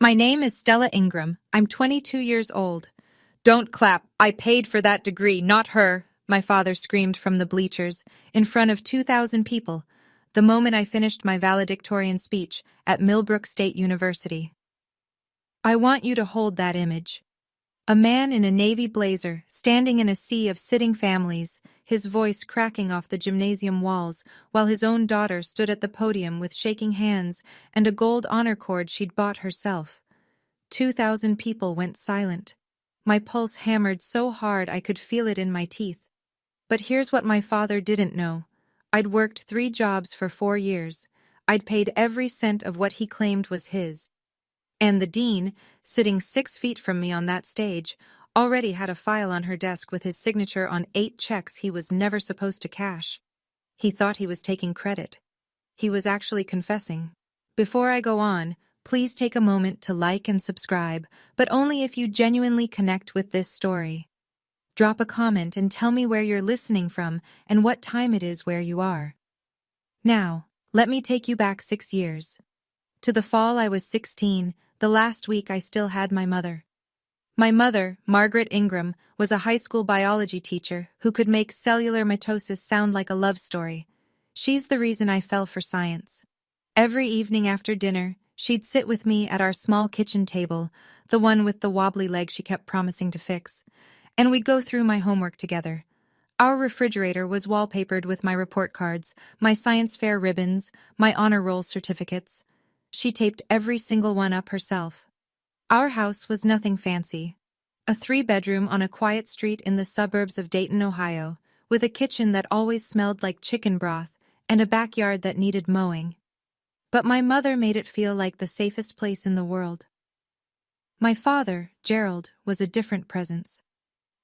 My name is Stella Ingram. I'm 22 years old. Don't clap. I paid for that degree, not her, my father screamed from the bleachers, in front of 2,000 people, the moment I finished my valedictorian speech at Millbrook State University. I want you to hold that image. A man in a navy blazer, standing in a sea of sitting families, his voice cracking off the gymnasium walls, while his own daughter stood at the podium with shaking hands and a gold honor cord she'd bought herself. 2,000 people went silent. My pulse hammered so hard I could feel it in my teeth. But here's what my father didn't know. I'd worked 3 jobs for 4 years. I'd paid every cent of what he claimed was his. And the dean, sitting 6 feet from me on that stage, already had a file on her desk with his signature on 8 checks he was never supposed to cash. He thought he was taking credit. He was actually confessing. Before I go on, please take a moment to like and subscribe, but only if you genuinely connect with this story. Drop a comment and tell me where you're listening from and what time it is where you are. Now, let me take you back 6 years. To the fall I was 16, the last week I still had my mother. My mother, Margaret Ingram, was a high school biology teacher who could make cellular mitosis sound like a love story. She's the reason I fell for science. Every evening after dinner, she'd sit with me at our small kitchen table, the one with the wobbly leg she kept promising to fix, and we'd go through my homework together. Our refrigerator was wallpapered with my report cards, my science fair ribbons, my honor roll certificates. She taped every single one up herself. Our house was nothing fancy. A 3-bedroom on a quiet street in the suburbs of Dayton, Ohio, with a kitchen that always smelled like chicken broth and a backyard that needed mowing. But my mother made it feel like the safest place in the world. My father, Gerald, was a different presence.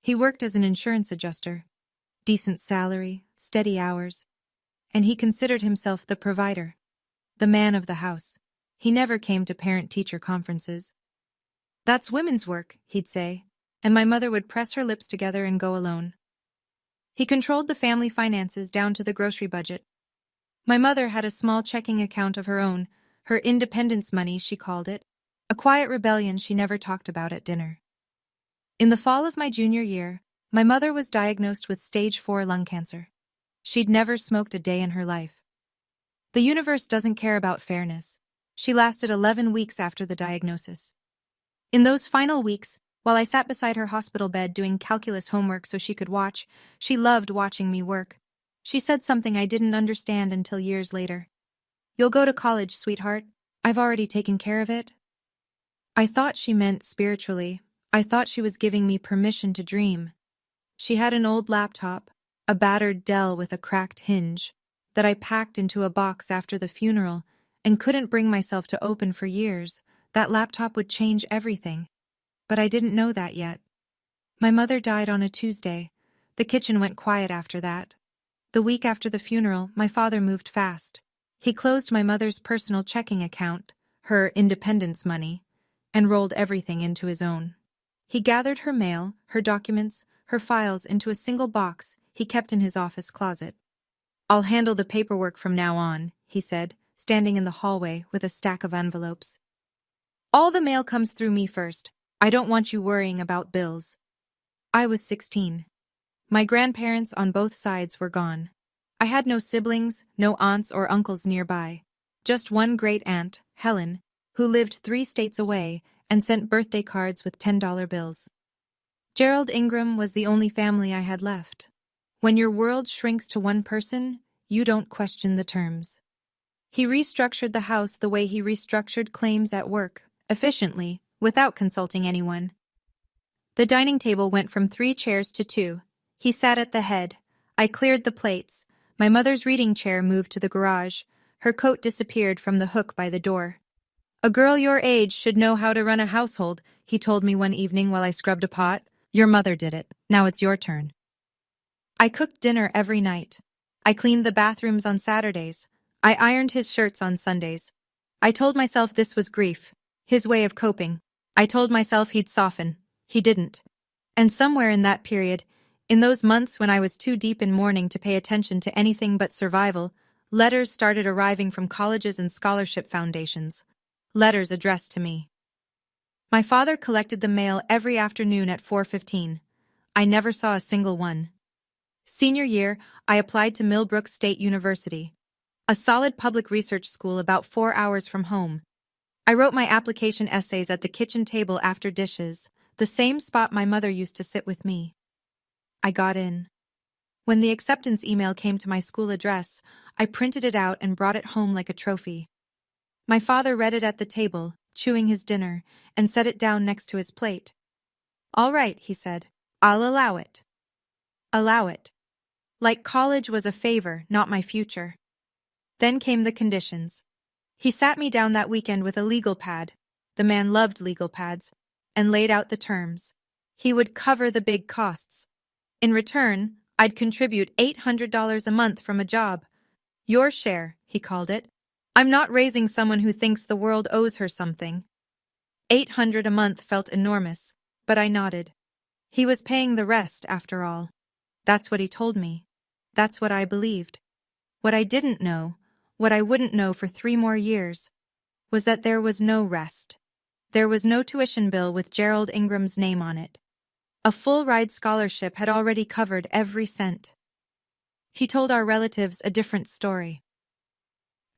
He worked as an insurance adjuster. Decent salary, steady hours. And he considered himself the provider, the man of the house. He never came to parent-teacher conferences. "That's women's work," he'd say, and my mother would press her lips together and go alone. He controlled the family finances down to the grocery budget. My mother had a small checking account of her own, her independence money, she called it, a quiet rebellion she never talked about at dinner. In the fall of my junior year, my mother was diagnosed with stage 4 lung cancer. She'd never smoked a day in her life. The universe doesn't care about fairness. She lasted 11 weeks after the diagnosis. In those final weeks, while I sat beside her hospital bed doing calculus homework so she could watch, she loved watching me work. She said something I didn't understand until years later. "You'll go to college, sweetheart. I've already taken care of it." I thought she meant spiritually. I thought she was giving me permission to dream. She had an old laptop, a battered Dell with a cracked hinge, that I packed into a box after the funeral and couldn't bring myself to open for years. That laptop would change everything. But I didn't know that yet. My mother died on a Tuesday. The kitchen went quiet after that. The week after the funeral, my father moved fast. He closed my mother's personal checking account, her independence money, and rolled everything into his own. He gathered her mail, her documents, her files into a single box he kept in his office closet. "I'll handle the paperwork from now on," he said, standing in the hallway with a stack of envelopes. "All the mail comes through me first. I don't want you worrying about bills." I was 16. My grandparents on both sides were gone. I had no siblings, no aunts or uncles nearby. Just one great-aunt, Helen, who lived 3 states away and sent birthday cards with $10 bills. Gerald Ingram was the only family I had left. When your world shrinks to one person, you don't question the terms. He restructured the house the way he restructured claims at work, efficiently, without consulting anyone. The dining table went from 3 chairs to 2. He sat at the head. I cleared the plates. My mother's reading chair moved to the garage. Her coat disappeared from the hook by the door. "A girl your age should know how to run a household," he told me one evening while I scrubbed a pot. "Your mother did it. Now it's your turn." I cooked dinner every night. I cleaned the bathrooms on Saturdays. I ironed his shirts on Sundays. I told myself this was grief, his way of coping. I told myself he'd soften. He didn't. And somewhere in that period, in those months when I was too deep in mourning to pay attention to anything but survival, letters started arriving from colleges and scholarship foundations. Letters addressed to me. My father collected the mail every afternoon at 4:15. I never saw a single one. Senior year, I applied to Millbrook State University, a solid public research school about 4 hours from home. I wrote my application essays at the kitchen table after dishes, the same spot my mother used to sit with me. I got in. When the acceptance email came to my school address, I printed it out and brought it home like a trophy. My father read it at the table, chewing his dinner, and set it down next to his plate. "All right," he said. "I'll allow it." Allow it. Like college was a favor, not my future. Then came the conditions. He sat me down that weekend with a legal pad. The man loved legal pads, and laid out the terms. He would cover the big costs. In return, I'd contribute $800 a month from a job. Your share, he called it. I'm not raising someone who thinks the world owes her something. $800 a month felt enormous, but I nodded. He was paying the rest, after all. That's what he told me. That's what I believed. What I didn't know, what I wouldn't know for 3 more years, was that there was no rest. There was no tuition bill with Gerald Ingram's name on it. A full-ride scholarship had already covered every cent. He told our relatives a different story.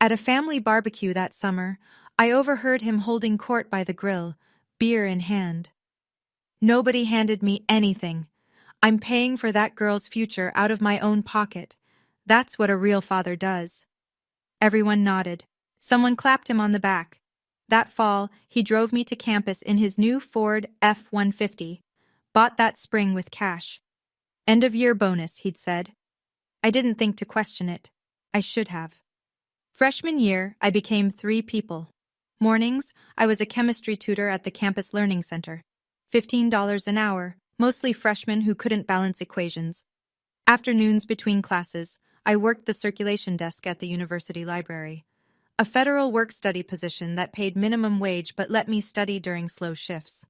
At a family barbecue that summer, I overheard him holding court by the grill, beer in hand. "Nobody handed me anything. I'm paying for that girl's future out of my own pocket. That's what a real father does." Everyone nodded. Someone clapped him on the back. That fall, he drove me to campus in his new Ford F-150. Bought that spring with cash. "End-of-year bonus," he'd said. I didn't think to question it. I should have. Freshman year, I became 3 people. Mornings, I was a chemistry tutor at the campus learning center. $15 an hour, mostly freshmen who couldn't balance equations. Afternoons between classes, I worked the circulation desk at the university library. A federal work-study position that paid minimum wage but let me study during slow shifts.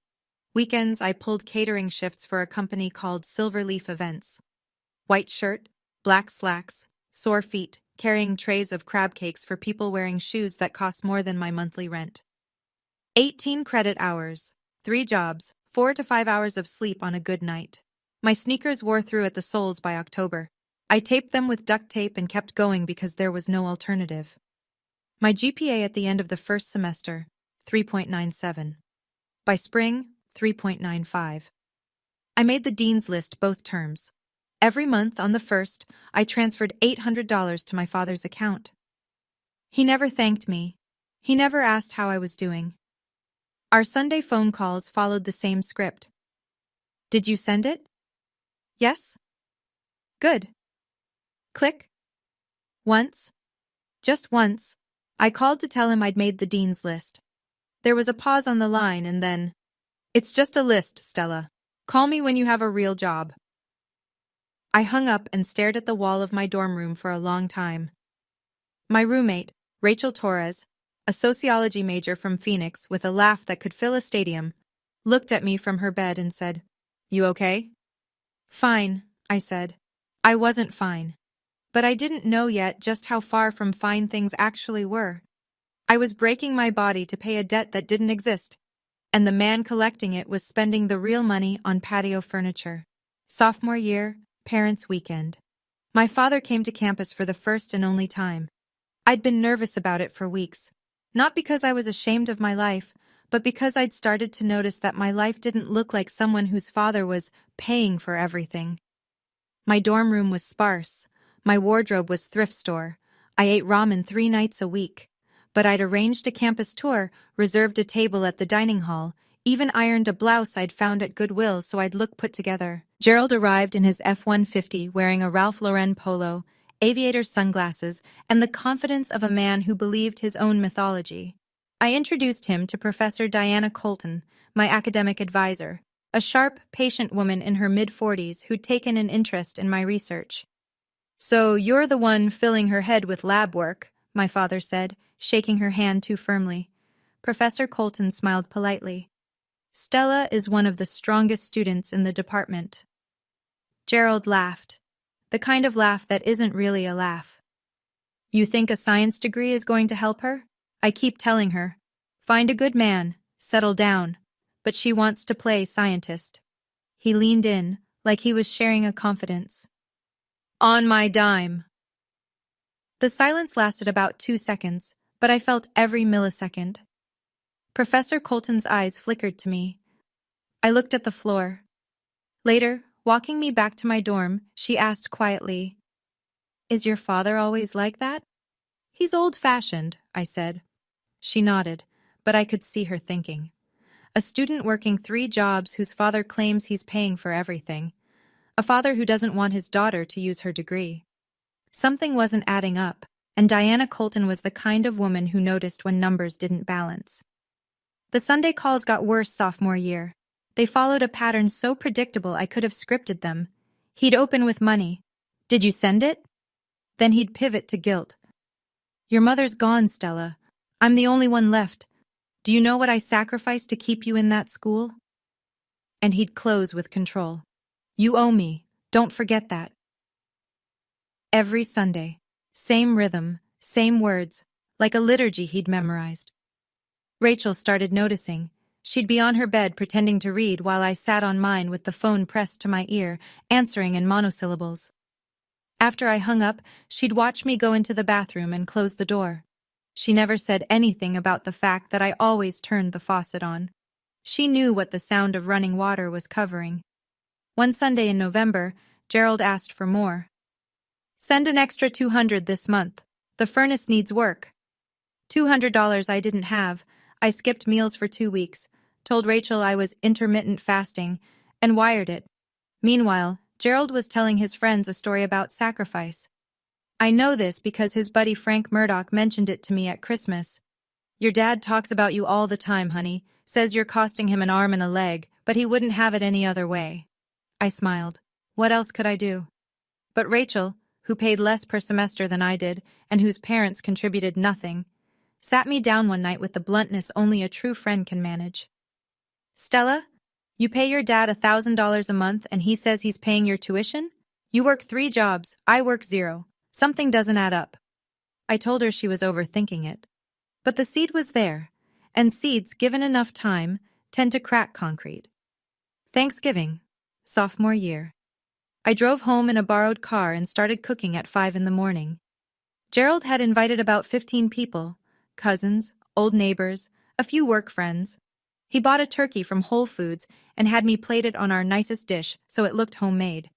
Weekends, I pulled catering shifts for a company called Silverleaf Events. White shirt, black slacks, sore feet, carrying trays of crab cakes for people wearing shoes that cost more than my monthly rent. 18 credit hours, 3 jobs, 4 to 5 hours of sleep on a good night. My sneakers wore through at the soles by October. I taped them with duct tape and kept going because there was no alternative. My GPA at the end of the first semester, 3.97. By spring, 3.95. I made the dean's list both terms. Every month on the 1st, I transferred $800 to my father's account. He never thanked me. He never asked how I was doing. Our Sunday phone calls followed the same script. "Did you send it?" "Yes." "Good." Click. Once, just once, I called to tell him I'd made the dean's list. There was a pause on the line and then, "It's just a list, Stella. Call me when you have a real job." I hung up and stared at the wall of my dorm room for a long time. My roommate, Rachel Torres, a sociology major from Phoenix with a laugh that could fill a stadium, looked at me from her bed and said, "You okay?" "Fine," I said. I wasn't fine. But I didn't know yet just how far from fine things actually were. I was breaking my body to pay a debt that didn't exist, and the man collecting it was spending the real money on patio furniture. Sophomore year, parents' weekend. My father came to campus for the first and only time. I'd been nervous about it for weeks, not because I was ashamed of my life, but because I'd started to notice that my life didn't look like someone whose father was paying for everything. My dorm room was sparse. My wardrobe was thrift store. I ate ramen 3 nights a week. But I'd arranged a campus tour, reserved a table at the dining hall, even ironed a blouse I'd found at Goodwill so I'd look put together. Gerald arrived in his F-150 wearing a Ralph Lauren polo, aviator sunglasses, and the confidence of a man who believed his own mythology. I introduced him to Professor Diana Colton, my academic advisor, a sharp, patient woman in her mid-40s who'd taken an interest in my research. "So you're the one filling her head with lab work," my father said, shaking her hand too firmly. Professor Colton smiled politely. "Stella is one of the strongest students in the department." Gerald laughed, the kind of laugh that isn't really a laugh. "You think a science degree is going to help her? I keep telling her, find a good man, settle down. but she wants to play scientist. He leaned in, like he was sharing a confidence. On my dime. The silence lasted about 2 seconds, but I felt every millisecond. Professor Colton's eyes flickered to me. I looked at the floor. Later, walking me back to my dorm, she asked quietly, "Is your father always like that?" "He's old-fashioned," I said. She nodded, but I could see her thinking. A student working 3 jobs whose father claims he's paying for everything. A father who doesn't want his daughter to use her degree. Something wasn't adding up, and Diana Colton was the kind of woman who noticed when numbers didn't balance. The Sunday calls got worse sophomore year. They followed a pattern so predictable I could have scripted them. He'd open with money. "Did you send it?" Then he'd pivot to guilt. "Your mother's gone, Stella. I'm the only one left. Do you know what I sacrificed to keep you in that school?" And he'd close with control. "You owe me. Don't forget that." Every Sunday. Same rhythm, same words, like a liturgy he'd memorized. Rachel started noticing. She'd be on her bed pretending to read while I sat on mine with the phone pressed to my ear, answering in monosyllables. After I hung up, she'd watch me go into the bathroom and close the door. She never said anything about the fact that I always turned the faucet on. She knew what the sound of running water was covering. One Sunday in November, Gerald asked for more. "Send an extra $200 this month. The furnace needs work." $200 I didn't have. I skipped meals for 2 weeks, told Rachel I was intermittent fasting, and wired it. Meanwhile, Gerald was telling his friends a story about sacrifice. I know this because his buddy Frank Murdoch mentioned it to me at Christmas. "Your dad talks about you all the time, honey. Says you're costing him an arm and a leg, but he wouldn't have it any other way." I smiled. What else could I do? But Rachel, who paid less per semester than I did, and whose parents contributed nothing, sat me down one night with the bluntness only a true friend can manage. "Stella, you pay your dad $1,000 a month and he says he's paying your tuition? You work 3 jobs, I work 0. Something doesn't add up." I told her she was overthinking it. But the seed was there, and seeds, given enough time, tend to crack concrete. Thanksgiving, sophomore year. I drove home in a borrowed car and started cooking at 5 in the morning. Gerald had invited about 15 people, cousins, old neighbors, a few work friends. He bought a turkey from Whole Foods and had me plate it on our nicest dish so it looked homemade.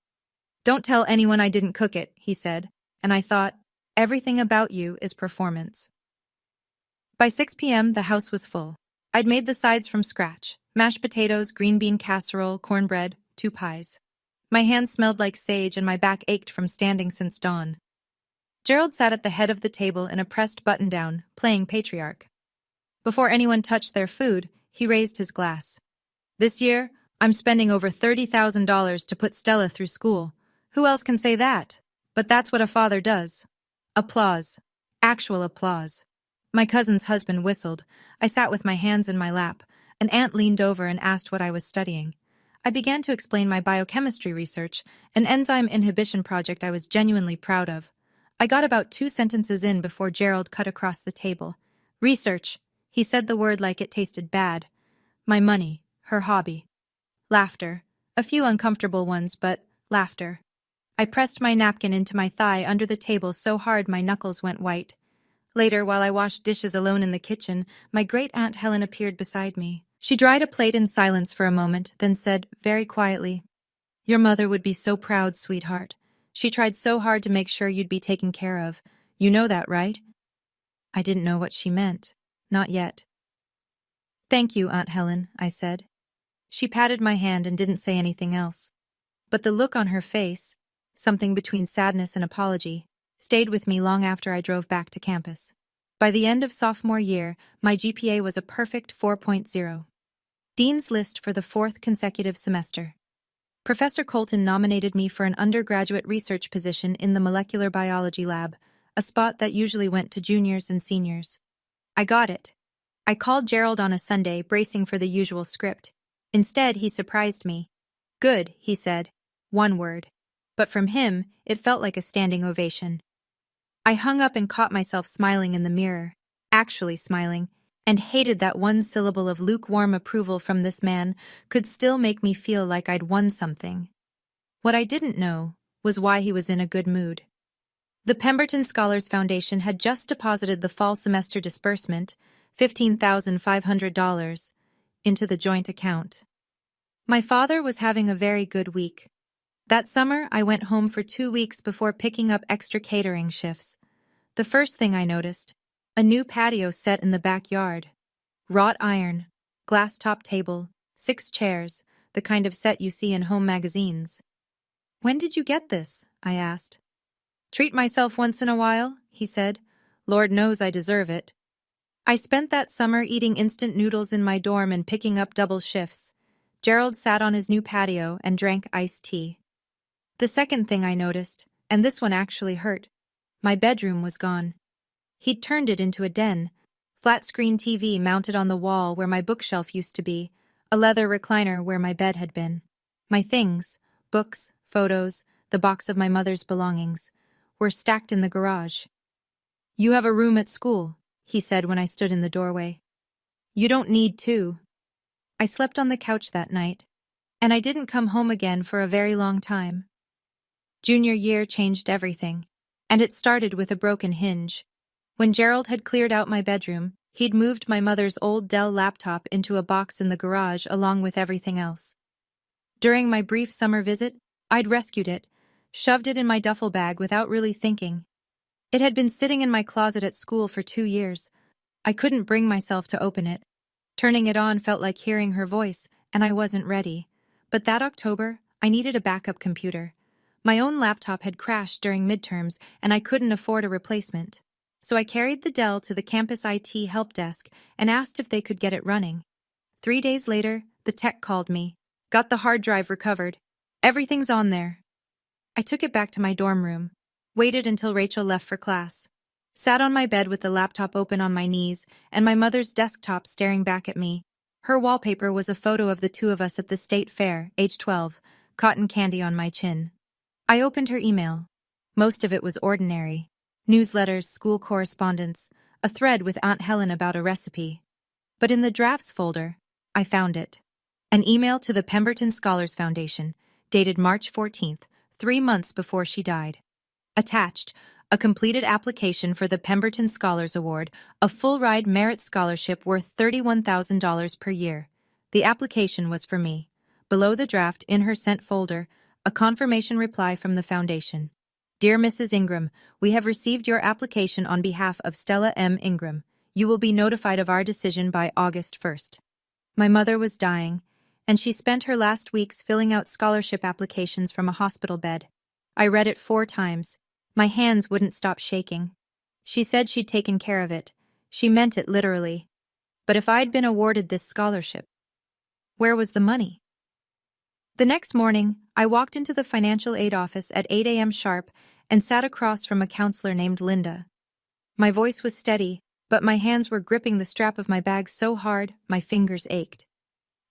"Don't tell anyone I didn't cook it," he said, and I thought, everything about you is performance. By 6 p.m., the house was full. I'd made the sides from scratch: mashed potatoes, green bean casserole, cornbread, 2 pies. My hands smelled like sage and my back ached from standing since dawn. Gerald sat at the head of the table in a pressed button-down, playing patriarch. Before anyone touched their food, he raised his glass. "This year, I'm spending over $30,000 to put Stella through school. Who else can say that? But that's what a father does." Applause. Actual applause. My cousin's husband whistled. I sat with my hands in my lap. An aunt leaned over and asked what I was studying. I began to explain my biochemistry research, an enzyme inhibition project I was genuinely proud of. I got about 2 sentences in before Gerald cut across the table. "Research." He said the word like it tasted bad. "My money, her hobby." Laughter. A few uncomfortable ones, but laughter. I pressed my napkin into my thigh under the table so hard my knuckles went white. Later, while I washed dishes alone in the kitchen, my great-aunt Helen appeared beside me. She dried a plate in silence for a moment, then said, very quietly, "Your mother would be so proud, sweetheart. She tried so hard to make sure you'd be taken care of. You know that, right?" I didn't know what she meant. Not yet. "Thank you, Aunt Helen," I said. She patted my hand and didn't say anything else. But the look on her face, something between sadness and apology, stayed with me long after I drove back to campus. By the end of sophomore year, my GPA was a perfect 4.0. Dean's List for the 4th consecutive semester. Professor Colton nominated me for an undergraduate research position in the molecular biology lab, a spot that usually went to juniors and seniors. I got it. I called Gerald on a Sunday, bracing for the usual script. Instead, he surprised me. "Good," he said. One word. But from him, it felt like a standing ovation. I hung up and caught myself smiling in the mirror. Actually smiling. and hated that one syllable of lukewarm approval from this man could still make me feel like I'd won something. What I didn't know was why he was in a good mood. The Pemberton Scholars Foundation had just deposited the fall semester disbursement, $15,500, into the joint account. My father was having a very good week. That summer, I went home for 2 weeks before picking up extra catering shifts. The first thing I noticed, a new patio set in the backyard. Wrought iron, glass-top table, 6 chairs, the kind of set you see in home magazines. "When did you get this?" I asked. "Treat myself once in a while," he said. "Lord knows I deserve it." I spent that summer eating instant noodles in my dorm and picking up double shifts. Gerald sat on his new patio and drank iced tea. The second thing I noticed, and this one actually hurt, my bedroom was gone. He'd turned it into a den. Flat-screen TV mounted on the wall where my bookshelf used to be, a leather recliner where my bed had been. My things, books, photos, the box of my mother's belongings, were stacked in the garage. "You have a room at school," he said when I stood in the doorway. "You don't need to." I slept on the couch that night, and I didn't come home again for a very long time. Junior year changed everything, and it started with a broken hinge. When Gerald had cleared out my bedroom, he'd moved my mother's old Dell laptop into a box in the garage along with everything else. During my brief summer visit, I'd rescued it, shoved it in my duffel bag without really thinking. It had been sitting in my closet at school for 2 years. I couldn't bring myself to open it. Turning it on felt like hearing her voice, and I wasn't ready. But that October, I needed a backup computer. My own laptop had crashed during midterms, and I couldn't afford a replacement. So I carried the Dell to the campus IT help desk and asked if they could get it running. 3 days later, the tech called me. "Got the hard drive recovered. Everything's on there." I took it back to my dorm room, waited until Rachel left for class, sat on my bed with the laptop open on my knees and my mother's desktop staring back at me. Her wallpaper was a photo of the two of us at the state fair, age 12, cotton candy on my chin. I opened her email. Most of it was ordinary. Newsletters, school correspondence, a thread with Aunt Helen about a recipe. But in the drafts folder, I found it. An email to the Pemberton Scholars Foundation, dated March 14th, 3 months before she died. Attached, a completed application for the Pemberton Scholars Award, a full-ride merit scholarship worth $31,000 per year. The application was for me. Below the draft, in her sent folder, a confirmation reply from the foundation. "Dear Mrs. Ingram, we have received your application on behalf of Stella M. Ingram. You will be notified of our decision by August 1st. My mother was dying, and she spent her last weeks filling out scholarship applications from a hospital bed. I read it 4 times. My hands wouldn't stop shaking. She said she'd taken care of it. She meant it literally. But if I'd been awarded this scholarship, where was the money? The next morning, I walked into the financial aid office at 8 a.m. sharp and sat across from a counselor named Linda. My voice was steady, but my hands were gripping the strap of my bag so hard my fingers ached.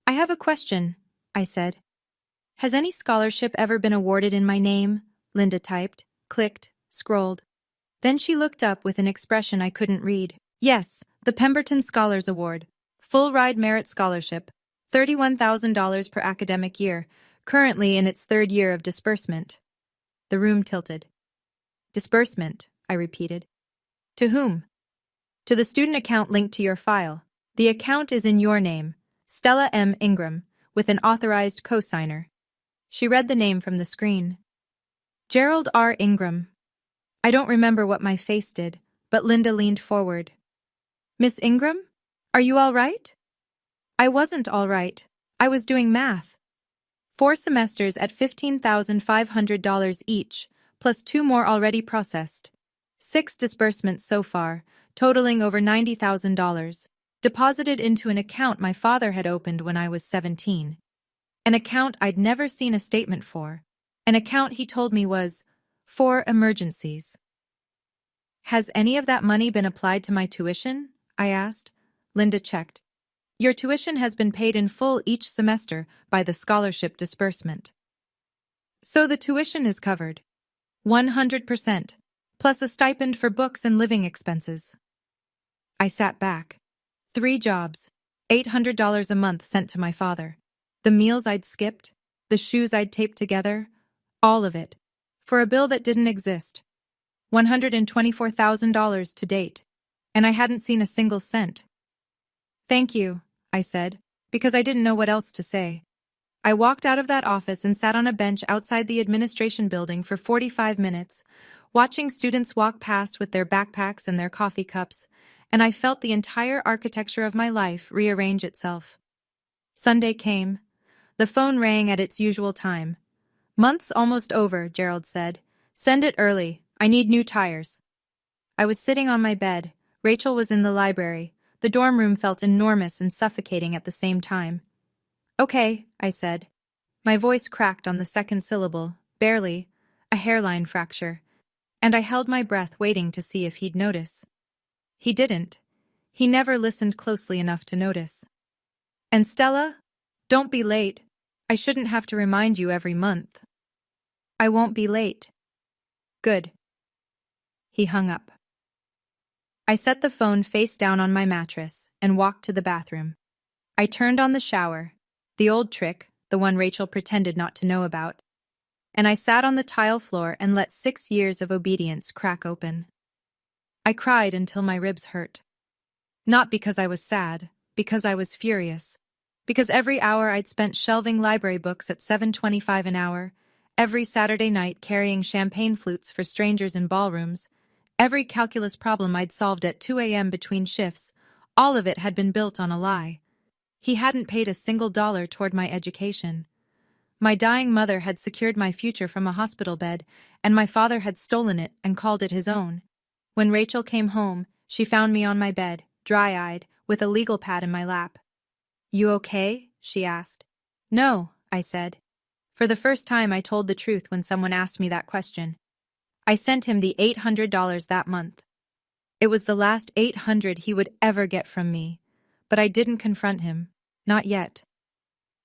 "I have a question," I said. "Has any scholarship ever been awarded in my name?" Linda typed, clicked, scrolled. Then she looked up with an expression I couldn't read. "Yes, the Pemberton Scholars Award. Full-ride merit scholarship. $31,000 per academic year, currently in its 3rd year of disbursement." The room tilted. "Disbursement," I repeated. "To whom?" "To the student account linked to your file. The account is in your name, Stella M. Ingram, with an authorized co-signer." She read the name from the screen. "Gerald R. Ingram." I don't remember what my face did, but Linda leaned forward. "Miss Ingram? Are you all right?" I wasn't all right. I was doing math. 4 semesters at $15,500 each, plus 2 more already processed. 6 disbursements so far, totaling over $90,000, deposited into an account my father had opened when I was 17. An account I'd never seen a statement for. An account he told me was for emergencies. "Has any of that money been applied to my tuition?" I asked. Linda checked. "Your tuition has been paid in full each semester by the scholarship disbursement." "So the tuition is covered. 100%, plus a stipend for books and living expenses." I sat back. 3 jobs, $800 a month sent to my father. The meals I'd skipped, the shoes I'd taped together, all of it. For a bill that didn't exist. $124,000 to date. And I hadn't seen a single cent. Thank you, I said, because I didn't know what else to say. I walked out of that office and sat on a bench outside the administration building for 45 minutes, watching students walk past with their backpacks and their coffee cups, and I felt the entire architecture of my life rearrange itself. Sunday came. The phone rang at its usual time. Month's almost over, Gerald said. Send it early. I need new tires. I was sitting on my bed. Rachel was in the library. The dorm room felt enormous and suffocating at the same time. Okay, I said. My voice cracked on the second syllable, barely, a hairline fracture, and I held my breath waiting to see if he'd notice. He didn't. He never listened closely enough to notice. And Stella? Don't be late. I shouldn't have to remind you every month. I won't be late. Good. He hung up. I set the phone face down on my mattress and walked to the bathroom. I turned on the shower, the old trick, the one Rachel pretended not to know about, and I sat on the tile floor and let 6 years of obedience crack open. I cried until my ribs hurt. Not because I was sad, because I was furious. Because every hour I'd spent shelving library books at $7.25 an hour, every Saturday night carrying champagne flutes for strangers in ballrooms, every calculus problem I'd solved at 2 a.m. between shifts, all of it had been built on a lie. He hadn't paid a single dollar toward my education. My dying mother had secured my future from a hospital bed, and my father had stolen it and called it his own. When Rachel came home, she found me on my bed, dry-eyed, with a legal pad in my lap. You okay? She asked. No, I said. For the first time I told the truth when someone asked me that question. I sent him the $800 that month. It was the last $800 he would ever get from me, but I didn't confront him. Not yet.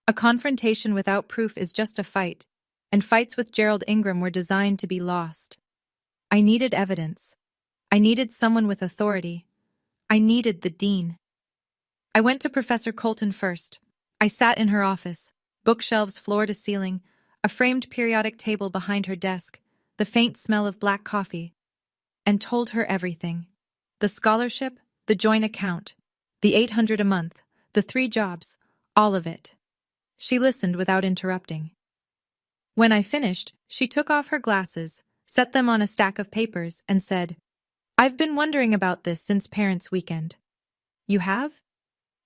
A confrontation without proof is just a fight, and fights with Gerald Ingram were designed to be lost. I needed evidence. I needed someone with authority. I needed the dean. I went to Professor Colton first. I sat in her office, bookshelves floor to ceiling, a framed periodic table behind her desk, the faint smell of black coffee, and told her everything. The scholarship, the joint account, the $800 a month, the 3 jobs, all of it. She listened without interrupting. When I finished, she took off her glasses, set them on a stack of papers, and said, I've been wondering about this since Parents' Weekend. You have?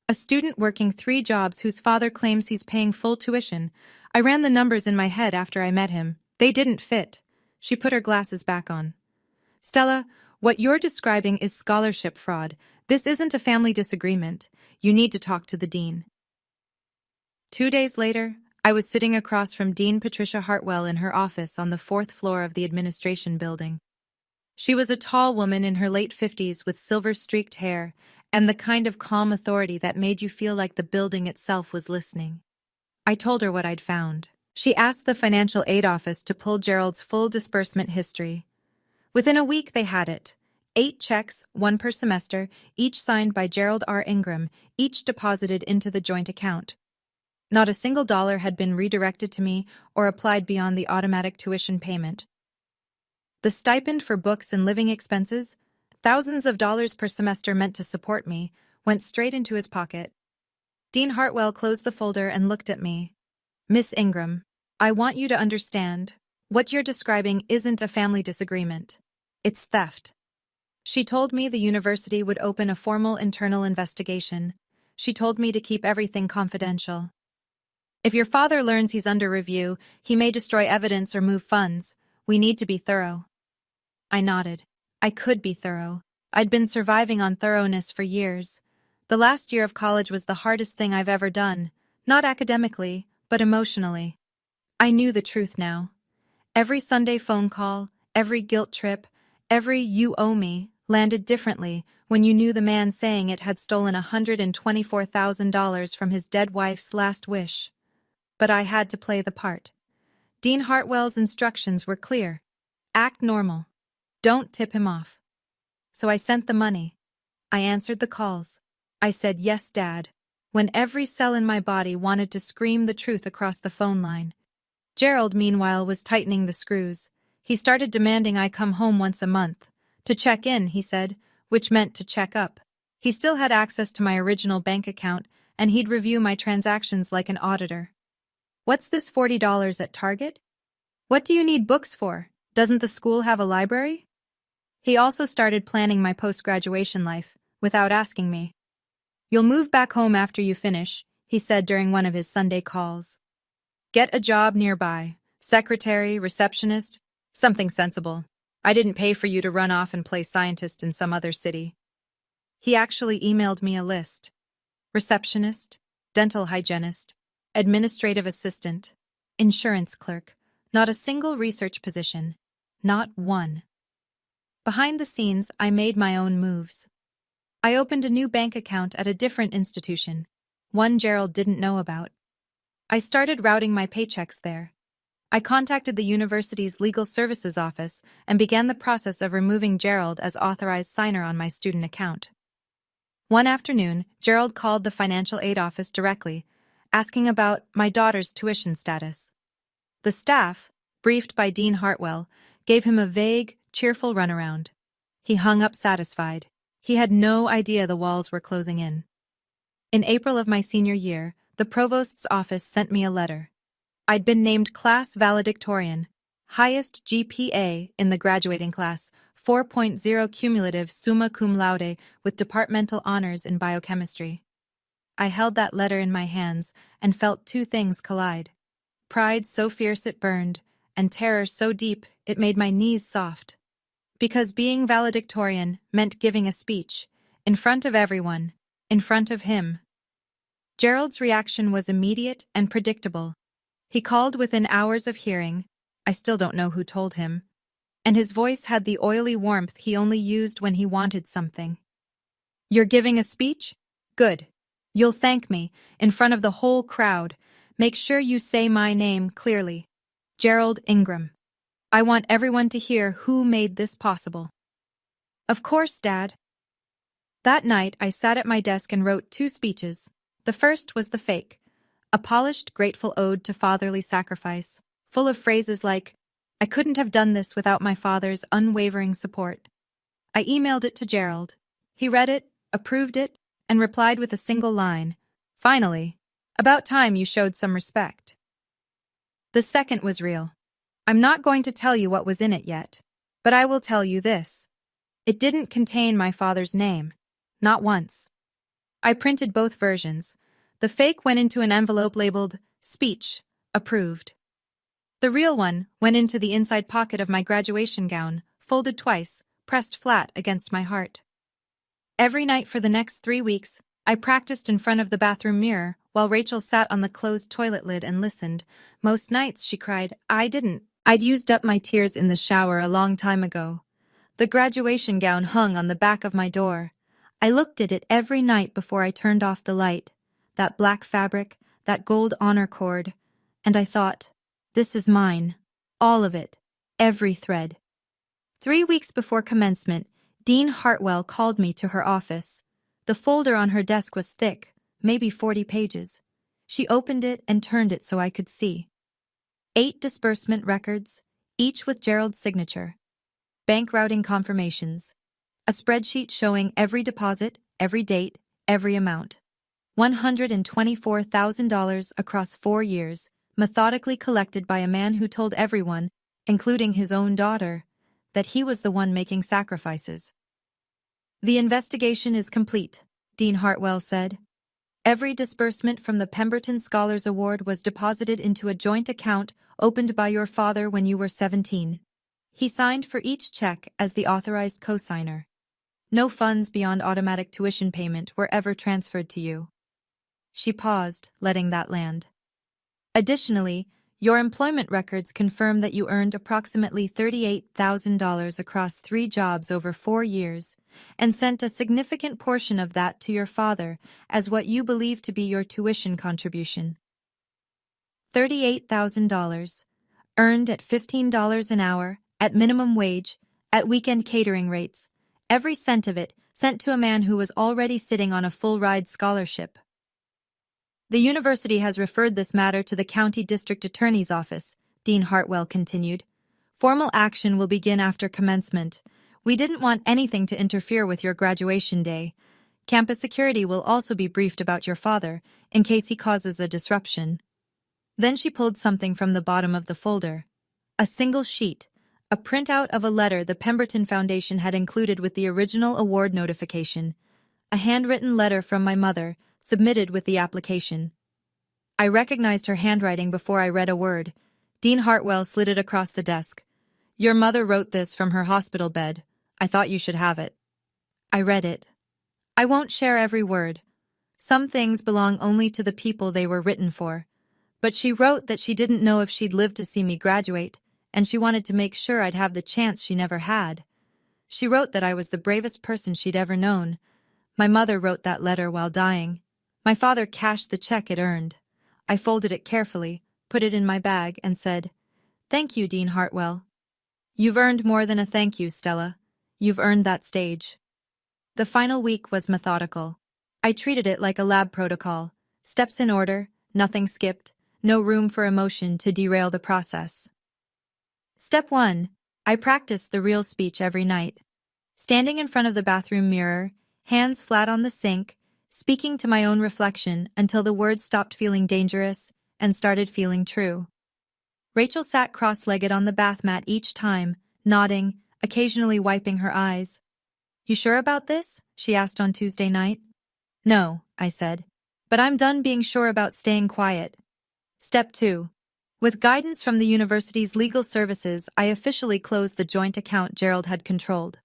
A student working 3 jobs whose father claims he's paying full tuition. I ran the numbers in my head after I met him. They didn't fit. She put her glasses back on. Stella, what you're describing is scholarship fraud. This isn't a family disagreement. You need to talk to the dean. 2 days later, I was sitting across from Dean Patricia Hartwell in her office on the 4th floor of the administration building. She was a tall woman in her late 50s with silver-streaked hair and the kind of calm authority that made you feel like the building itself was listening. I told her what I'd found. She asked the financial aid office to pull Gerald's full disbursement history. Within a week, they had it. 8 checks, 1 per semester, each signed by Gerald R. Ingram, each deposited into the joint account. Not a single dollar had been redirected to me or applied beyond the automatic tuition payment. The stipend for books and living expenses, thousands of dollars per semester meant to support me, went straight into his pocket. Dean Hartwell closed the folder and looked at me. Miss Ingram, I want you to understand, what you're describing isn't a family disagreement. It's theft. She told me the university would open a formal internal investigation. She told me to keep everything confidential. If your father learns he's under review, he may destroy evidence or move funds. We need to be thorough. I nodded. I could be thorough. I'd been surviving on thoroughness for years. The last year of college was the hardest thing I've ever done, not academically, but emotionally. I knew the truth now. Every Sunday phone call, every guilt trip, every "you owe me" landed differently when you knew the man saying it had stolen $124,000 from his dead wife's last wish. But I had to play the part. Dean Hartwell's instructions were clear. Act normal. Don't tip him off. So I sent the money. I answered the calls. I said, "Yes, Dad," when every cell in my body wanted to scream the truth across the phone line. Gerald, meanwhile, was tightening the screws. He started demanding I come home once a month. To check in, he said, which meant to check up. He still had access to my original bank account, and he'd review my transactions like an auditor. "What's this $40 at Target? What do you need books for? Doesn't the school have a library?" He also started planning my post-graduation life, without asking me. "You'll move back home after you finish," he said during one of his Sunday calls. "Get a job nearby. Secretary, receptionist, something sensible. I didn't pay for you to run off and play scientist in some other city." He actually emailed me a list. Receptionist, dental hygienist, administrative assistant, insurance clerk. Not a single research position. Not one. Behind the scenes, I made my own moves. I opened a new bank account at a different institution, one Gerald didn't know about. I started routing my paychecks there. I contacted the university's legal services office and began the process of removing Gerald as authorized signer on my student account. One afternoon, Gerald called the financial aid office directly, asking about my daughter's tuition status. The staff, briefed by Dean Hartwell, gave him a vague, cheerful runaround. He hung up satisfied. He had no idea the walls were closing in. In April of my senior year, the provost's office sent me a letter. I'd been named class valedictorian, highest GPA in the graduating class, 4.0 cumulative summa cum laude with departmental honors in biochemistry. I held that letter in my hands and felt two things collide. Pride so fierce it burned, and terror so deep it made my knees soft. Because being valedictorian meant giving a speech, in front of everyone, in front of him. Gerald's reaction was immediate and predictable. He called within hours of hearing, I still don't know who told him, and his voice had the oily warmth he only used when he wanted something. "You're giving a speech? Good. You'll thank me, in front of the whole crowd. Make sure you say my name clearly. Gerald Ingram. I want everyone to hear who made this possible." "Of course, Dad." That night, I sat at my desk and wrote 2 speeches. The first was the fake, a polished, grateful ode to fatherly sacrifice, full of phrases like, "I couldn't have done this without my father's unwavering support." I emailed it to Gerald. He read it, approved it, and replied with a single line, "Finally, about time you showed some respect." The second was real. I'm not going to tell you what was in it yet, but I will tell you this. It didn't contain my father's name. Not once. I printed both versions. The fake went into an envelope labeled, "Speech, Approved." The real one went into the inside pocket of my graduation gown, folded twice, pressed flat against my heart. Every night for the next 3 weeks, I practiced in front of the bathroom mirror while Rachel sat on the closed toilet lid and listened. Most nights, she cried, "I didn't. I'd used up my tears in the shower a long time ago." The graduation gown hung on the back of my door. I looked at it every night before I turned off the light. That black fabric, that gold honor cord, and I thought, this is mine. All of it. Every thread. 3 weeks before commencement, Dean Hartwell called me to her office. The folder on her desk was thick, maybe 40 pages. She opened it and turned it so I could see. 8 disbursement records, each with Gerald's signature. Bank routing confirmations. A spreadsheet showing every deposit, every date, every amount. $124,000 across 4 years, methodically collected by a man who told everyone, including his own daughter, that he was the one making sacrifices. "The investigation is complete," Dean Hartwell said. "Every disbursement from the Pemberton Scholars Award was deposited into a joint account opened by your father when you were 17. He signed for each check as the authorized co-signer. No funds beyond automatic tuition payment were ever transferred to you." She paused, letting that land. "Additionally, your employment records confirm that you earned approximately $38,000 across 3 jobs over 4 years and sent a significant portion of that to your father as what you believe to be your tuition contribution. $38,000, earned at $15 an hour, at minimum wage, at weekend catering rates, every cent of it sent to a man who was already sitting on a full-ride scholarship. The university has referred this matter to the county district attorney's office, Dean Hartwell continued. Formal action will begin after commencement. We didn't want anything to interfere with your graduation day. Campus security will also be briefed about your father, in case he causes a disruption. Then she pulled something from the bottom of the folder. A single sheet, a printout of a letter the Pemberton Foundation had included with the original award notification. A handwritten letter from my mother, submitted with the application. I recognized her handwriting before I read a word. Dean Hartwell slid it across the desk. Your mother wrote this from her hospital bed. I thought you should have it. I read it. I won't share every word. Some things belong only to the people they were written for. But she wrote that she didn't know if she'd live to see me graduate, and she wanted to make sure I'd have the chance she never had. She wrote that I was the bravest person she'd ever known. My mother wrote that letter while dying. My father cashed the check it earned. I folded it carefully, put it in my bag, and said, Thank you, Dean Hartwell. You've earned more than a thank you, Stella. You've earned that stage. The final week was methodical. I treated it like a lab protocol. Steps in order, nothing skipped, no room for emotion to derail the process. Step 1. I practiced the real speech every night. Standing in front of the bathroom mirror, hands flat on the sink, speaking to my own reflection until the words stopped feeling dangerous and started feeling true. Rachel sat cross-legged on the bath mat each time, nodding, occasionally wiping her eyes. You sure about this? She asked on Tuesday night. No, I said, but I'm done being sure about staying quiet. Step 2. With guidance from the university's legal services, I officially closed the joint account Gerald had controlled.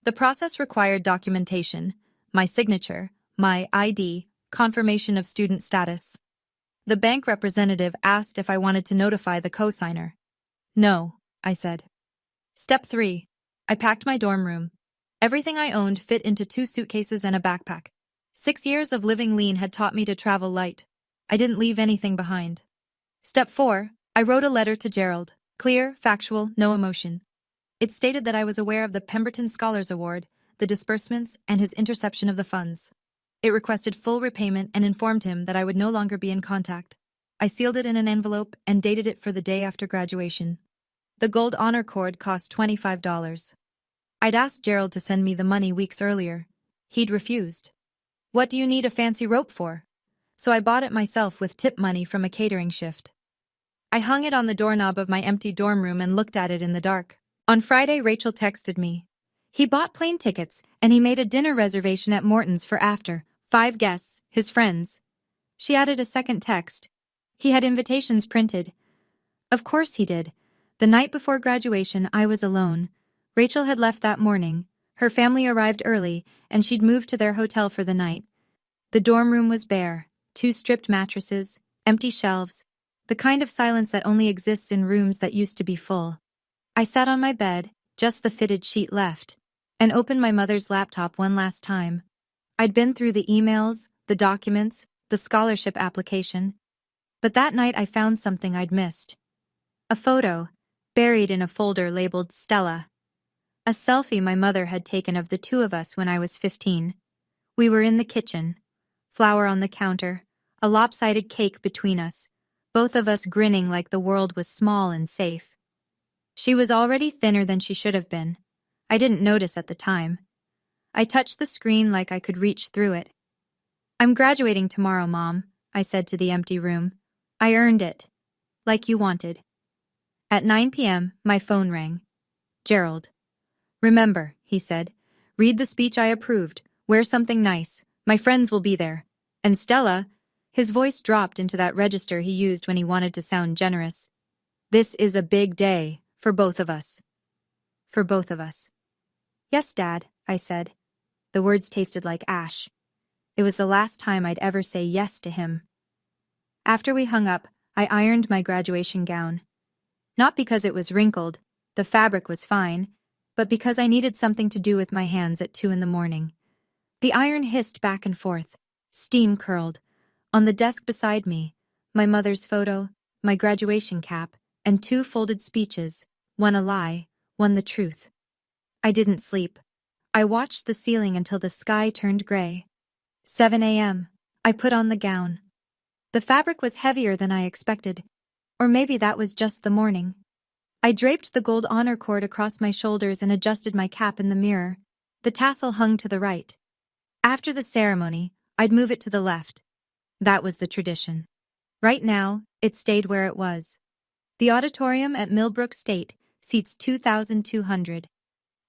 The process required documentation, my signature, my ID, confirmation of student status. The bank representative asked if I wanted to notify the co-signer. No, I said. Step 3. I packed my dorm room. Everything I owned fit into 2 suitcases and a backpack. 6 years of living lean had taught me to travel light. I didn't leave anything behind. Step 4. I wrote a letter to Gerald. Clear, factual, no emotion. It stated that I was aware of the Pemberton Scholars Award, the disbursements, and his interception of the funds. It requested full repayment and informed him that I would no longer be in contact. I sealed it in an envelope and dated it for the day after graduation. The gold honor cord cost $25. I'd asked Gerald to send me the money weeks earlier. He'd refused. What do you need a fancy rope for? So I bought it myself with tip money from a catering shift. I hung it on the doorknob of my empty dorm room and looked at it in the dark. On Friday, Rachel texted me. He bought plane tickets, and he made a dinner reservation at Morton's for after. 5 guests, his friends. She added a second text. He had invitations printed. Of course he did. The night before graduation, I was alone. Rachel had left that morning. Her family arrived early, and she'd moved to their hotel for the night. The dorm room was bare. 2 stripped mattresses, empty shelves, the kind of silence that only exists in rooms that used to be full. I sat on my bed, just the fitted sheet left, and opened my mother's laptop one last time. I'd been through the emails, the documents, the scholarship application. But that night I found something I'd missed. A photo, buried in a folder labeled Stella. A selfie my mother had taken of the 2 of us when I was 15. We were in the kitchen. Flour on the counter, a lopsided cake between us, both of us grinning like the world was small and safe. She was already thinner than she should have been. I didn't notice at the time. I touched the screen like I could reach through it. I'm graduating tomorrow, Mom, I said to the empty room. I earned it. Like you wanted. At 9 p.m., my phone rang. Gerald. Remember, he said, read the speech I approved. Wear something nice. My friends will be there. And Stella, his voice dropped into that register he used when he wanted to sound generous. This is a big day for both of us. For both of us. Yes, Dad, I said. The words tasted like ash. It was the last time I'd ever say yes to him. After we hung up, I ironed my graduation gown. Not because it was wrinkled, the fabric was fine, but because I needed something to do with my hands at 2 a.m. The iron hissed back and forth. Steam curled. On the desk beside me, my mother's photo, my graduation cap, and 2 folded speeches, one a lie, one the truth. I didn't sleep. I watched the ceiling until the sky turned gray. 7 a.m. I put on the gown. The fabric was heavier than I expected, or maybe that was just the morning. I draped the gold honor cord across my shoulders and adjusted my cap in the mirror. The tassel hung to the right. After the ceremony, I'd move it to the left. That was the tradition. Right now, it stayed where it was. The auditorium at Millbrook State seats 2,200.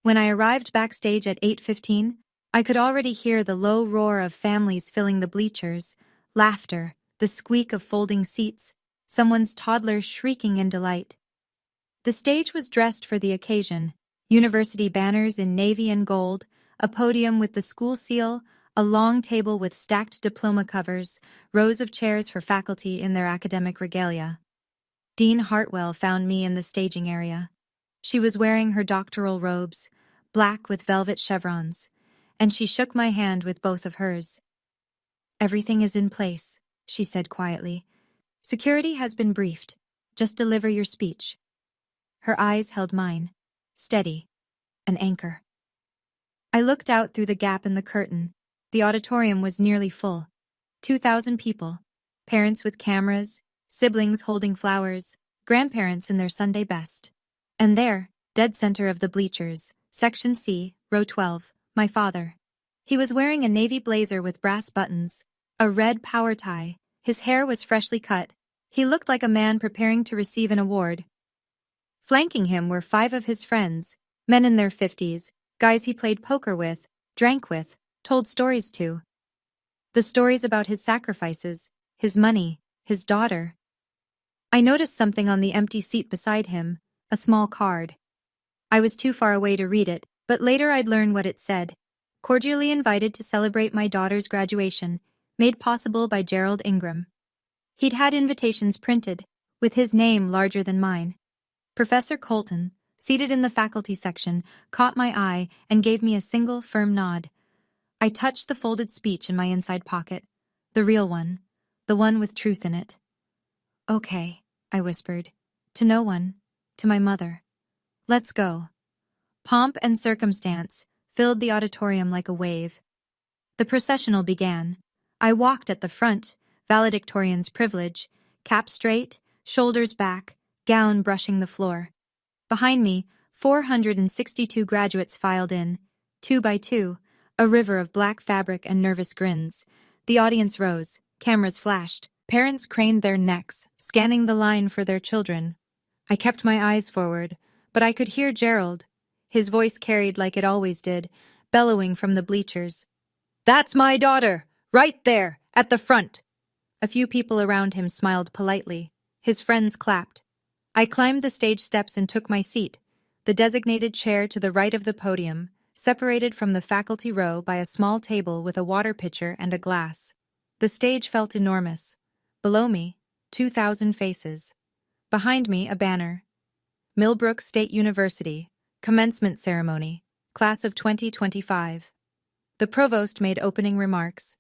When I arrived backstage at 8:15, I could already hear the low roar of families filling the bleachers, laughter, the squeak of folding seats, someone's toddler shrieking in delight. The stage was dressed for the occasion, university banners in navy and gold, a podium with the school seal, a long table with stacked diploma covers, rows of chairs for faculty in their academic regalia. Dean Hartwell found me in the staging area. She was wearing her doctoral robes, black with velvet chevrons, and she shook my hand with both of hers. "Everything is in place," she said quietly. "Security has been briefed. Just deliver your speech." Her eyes held mine, steady, an anchor. I looked out through the gap in the curtain. The auditorium was nearly full. 2,000 people, parents with cameras, siblings holding flowers, grandparents in their Sunday best. And there, dead center of the bleachers, Section C, row 12, my father. He was wearing a navy blazer with brass buttons, a red power tie. His hair was freshly cut. He looked like a man preparing to receive an award. Flanking him were 5 of his friends, men in their 50s, guys he played poker with, drank with, told stories to. The stories about his sacrifices, his money, his daughter. I noticed something on the empty seat beside him, a small card. I was too far away to read it, but later I'd learn what it said. Cordially invited to celebrate my daughter's graduation, made possible by Gerald Ingram. He'd had invitations printed, with his name larger than mine. Professor Colton, seated in the faculty section, caught my eye and gave me a single, firm nod. I touched the folded speech in my inside pocket, the real one, the one with truth in it. "Okay," I whispered. "To no one, to my mother. Let's go." Pomp and circumstance filled the auditorium like a wave. The processional began. I walked at the front, valedictorian's privilege, cap straight, shoulders back, gown brushing the floor. Behind me, 462 graduates filed in, 2 by 2, a river of black fabric and nervous grins. The audience rose, cameras flashed, parents craned their necks, scanning the line for their children. I kept my eyes forward, but I could hear Gerald, his voice carried like it always did, bellowing from the bleachers. "That's my daughter, right there, at the front." A few people around him smiled politely. His friends clapped. I climbed the stage steps and took my seat, the designated chair to the right of the podium, separated from the faculty row by a small table with a water pitcher and a glass. The stage felt enormous. Below me, 2,000 faces. Behind me, a banner. Millbrook State University, Commencement Ceremony, Class of 2025. The provost made opening remarks.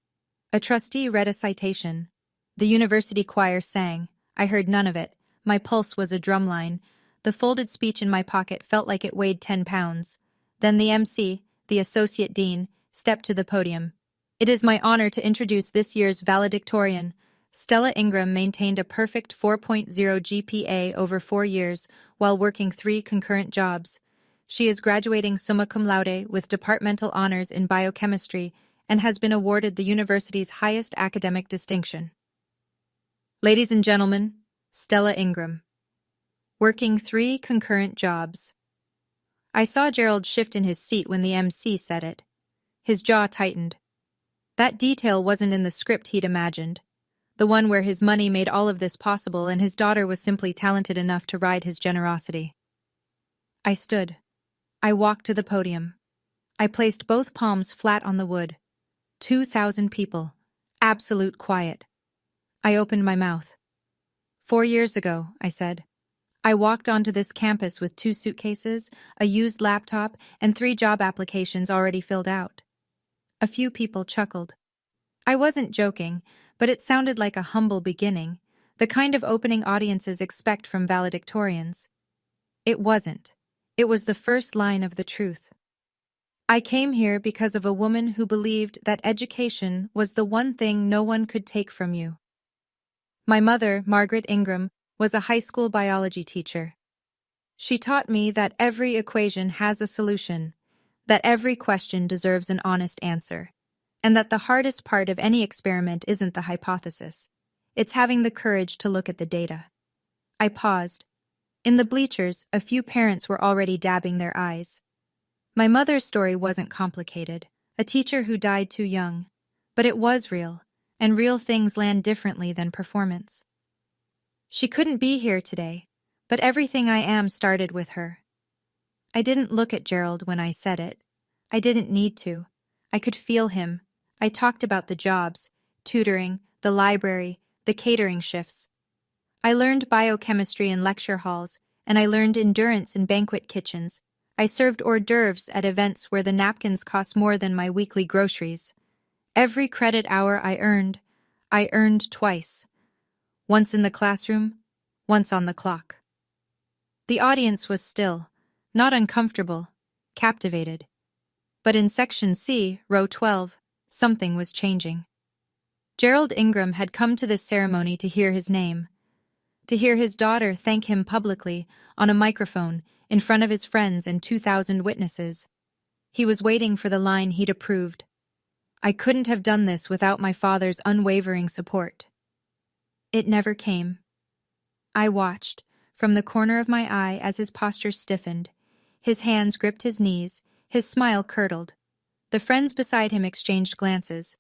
A trustee read a citation. The university choir sang. I heard none of it. My pulse was a drumline. The folded speech in my pocket felt like it weighed 10 pounds. Then the MC, the associate dean, stepped to the podium. "It is my honor to introduce this year's valedictorian." Stella Ingram maintained a perfect 4.0 GPA over 4 years while working 3 concurrent jobs. She is graduating summa cum laude with departmental honors in biochemistry and has been awarded the university's highest academic distinction. Ladies and gentlemen, Stella Ingram. Working 3 concurrent jobs. I saw Gerald shift in his seat when the MC said it. His jaw tightened. That detail wasn't in the script he'd imagined. The one where his money made all of this possible and his daughter was simply talented enough to ride his generosity. I stood. I walked to the podium. I placed both palms flat on the wood. 2,000 people. Absolute quiet. I opened my mouth. 4 years ago, I said. I walked onto this campus with 2 suitcases, a used laptop, and 3 job applications already filled out. A few people chuckled. I wasn't joking, but it sounded like a humble beginning, the kind of opening audiences expect from valedictorians. It wasn't. It was the first line of the truth. I came here because of a woman who believed that education was the one thing no one could take from you. My mother, Margaret Ingram, was a high school biology teacher. She taught me that every equation has a solution, that every question deserves an honest answer, and that the hardest part of any experiment isn't the hypothesis. It's having the courage to look at the data. I paused. In the bleachers, a few parents were already dabbing their eyes. My mother's story wasn't complicated, a teacher who died too young. But it was real, and real things land differently than performance. She couldn't be here today, but everything I am started with her. I didn't look at Gerald when I said it. I didn't need to. I could feel him. I talked about the jobs, tutoring, the library, the catering shifts. I learned biochemistry in lecture halls, and I learned endurance in banquet kitchens. I served hors d'oeuvres at events where the napkins cost more than my weekly groceries. Every credit hour I earned twice. Once in the classroom, once on the clock. The audience was still, not uncomfortable, captivated. But in Section C, row 12, something was changing. Gerald Ingram had come to this ceremony to hear his name, to hear his daughter thank him publicly on a microphone in front of his friends and 2,000 witnesses. He was waiting for the line he'd approved. I couldn't have done this without my father's unwavering support. It never came. I watched, from the corner of my eye as his posture stiffened. His hands gripped his knees, his smile curdled. The friends beside him exchanged glances.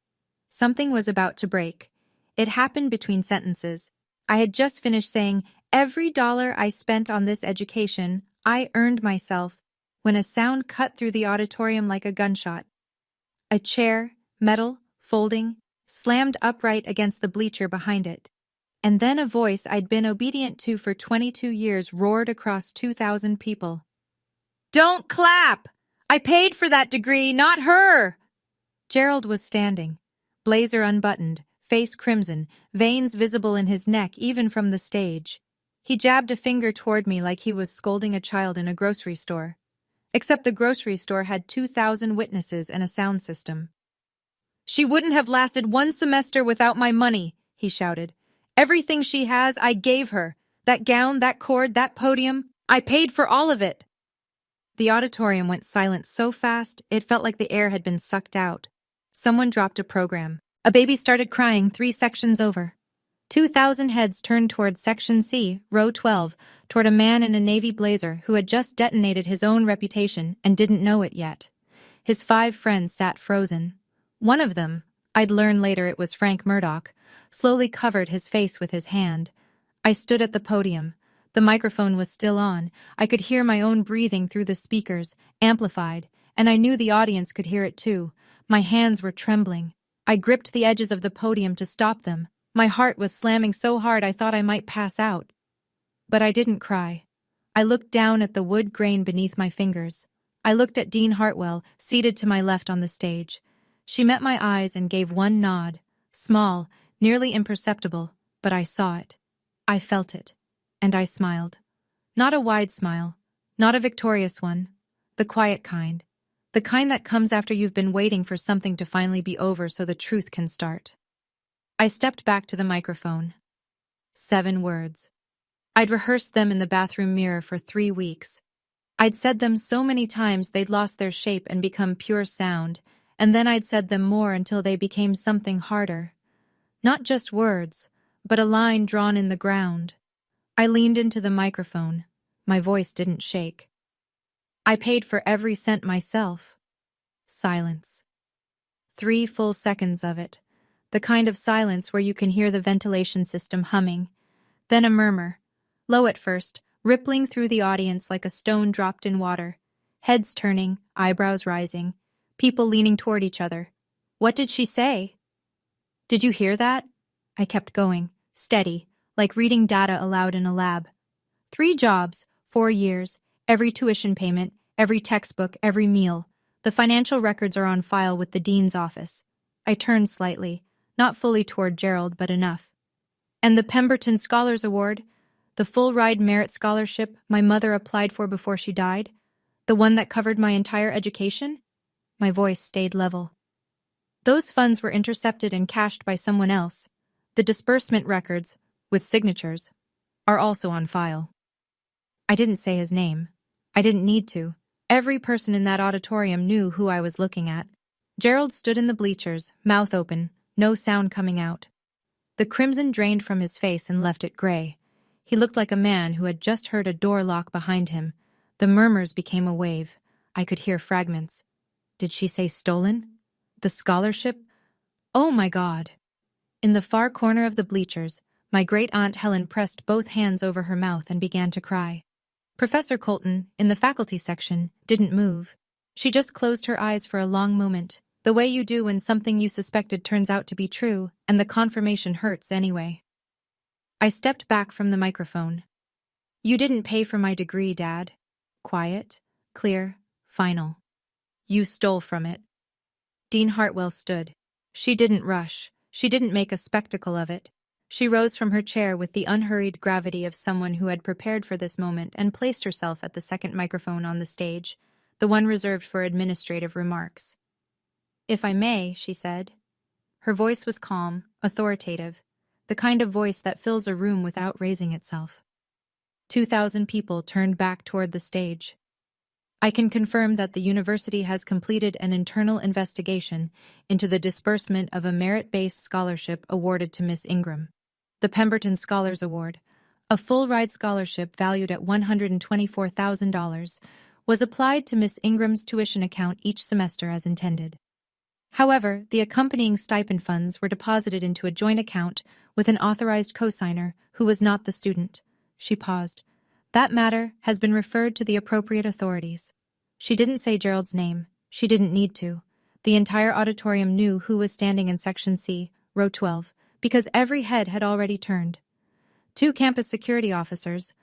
Something was about to break. It happened between sentences. I had just finished saying, "Every dollar I spent on this education, I earned myself," when a sound cut through the auditorium like a gunshot. A chair, metal, folding, slammed upright against the bleacher behind it. And then a voice I'd been obedient to for 22 years roared across 2,000 people. "Don't clap! I paid for that degree, not her!" Gerald was standing, blazer unbuttoned, face crimson, veins visible in his neck even from the stage. He jabbed a finger toward me like he was scolding a child in a grocery store. Except the grocery store had 2,000 witnesses and a sound system. "She wouldn't have lasted one semester without my money," he shouted. "Everything she has, I gave her. That gown, that cord, that podium, I paid for all of it." The auditorium went silent so fast, it felt like the air had been sucked out. Someone dropped a program. A baby started crying 3 sections over. 2,000 heads turned toward Section C, row 12, toward a man in a navy blazer who had just detonated his own reputation and didn't know it yet. His 5 friends sat frozen. One of them, I'd learn later it was Frank Murdoch, slowly covered his face with his hand. I stood at the podium. The microphone was still on. I could hear my own breathing through the speakers, amplified, and I knew the audience could hear it too. My hands were trembling. I gripped the edges of the podium to stop them. My heart was slamming so hard I thought I might pass out. But I didn't cry. I looked down at the wood grain beneath my fingers. I looked at Dean Hartwell, seated to my left on the stage. She met my eyes and gave one nod, small, nearly imperceptible, but I saw it. I felt it. And I smiled. Not a wide smile, not a victorious one, the quiet kind. The kind that comes after you've been waiting for something to finally be over so the truth can start. I stepped back to the microphone. 7 words. I'd rehearsed them in the bathroom mirror for 3 weeks. I'd said them so many times they'd lost their shape and become pure sound, and then I'd said them more until they became something harder. Not just words, but a line drawn in the ground. I leaned into the microphone. My voice didn't shake. I paid for every cent myself. Silence. 3 full seconds of it. The kind of silence where you can hear the ventilation system humming. Then a murmur. Low at first, rippling through the audience like a stone dropped in water. Heads turning, eyebrows rising. People leaning toward each other. What did she say? Did you hear that? I kept going, steady, like reading data aloud in a lab. 3 jobs, 4 years, every tuition payment, every textbook, every meal. The financial records are on file with the dean's office. I turned slightly, not fully toward Gerald, but enough. And the Pemberton Scholars Award, the full-ride merit scholarship my mother applied for before she died, the one that covered my entire education? My voice stayed level. Those funds were intercepted and cashed by someone else. The disbursement records, with signatures, are also on file. I didn't say his name. I didn't need to. Every person in that auditorium knew who I was looking at. Gerald stood in the bleachers, mouth open, no sound coming out. The crimson drained from his face and left it gray. He looked like a man who had just heard a door lock behind him. The murmurs became a wave. I could hear fragments. Did she say stolen? The scholarship? Oh my God! In the far corner of the bleachers, my great-aunt Helen pressed both hands over her mouth and began to cry. Professor Colton, in the faculty section, didn't move. She just closed her eyes for a long moment, the way you do when something you suspected turns out to be true, and the confirmation hurts anyway. I stepped back from the microphone. You didn't pay for my degree, Dad. Quiet, clear, final. You stole from it. Dean Hartwell stood. She didn't rush. She didn't make a spectacle of it. She rose from her chair with the unhurried gravity of someone who had prepared for this moment and placed herself at the second microphone on the stage, the one reserved for administrative remarks. If I may, she said. Her voice was calm, authoritative, the kind of voice that fills a room without raising itself. 2,000 people turned back toward the stage. I can confirm that the university has completed an internal investigation into the disbursement of a merit-based scholarship awarded to Miss Ingram. The Pemberton Scholars Award, a full-ride scholarship valued at $124,000, was applied to Miss Ingram's tuition account each semester as intended. However, the accompanying stipend funds were deposited into a joint account with an authorized cosigner who was not the student. She paused. That matter has been referred to the appropriate authorities. She didn't say Gerald's name. She didn't need to. The entire auditorium knew who was standing in Section C, Row 12, because every head had already turned. 2 campus security officers.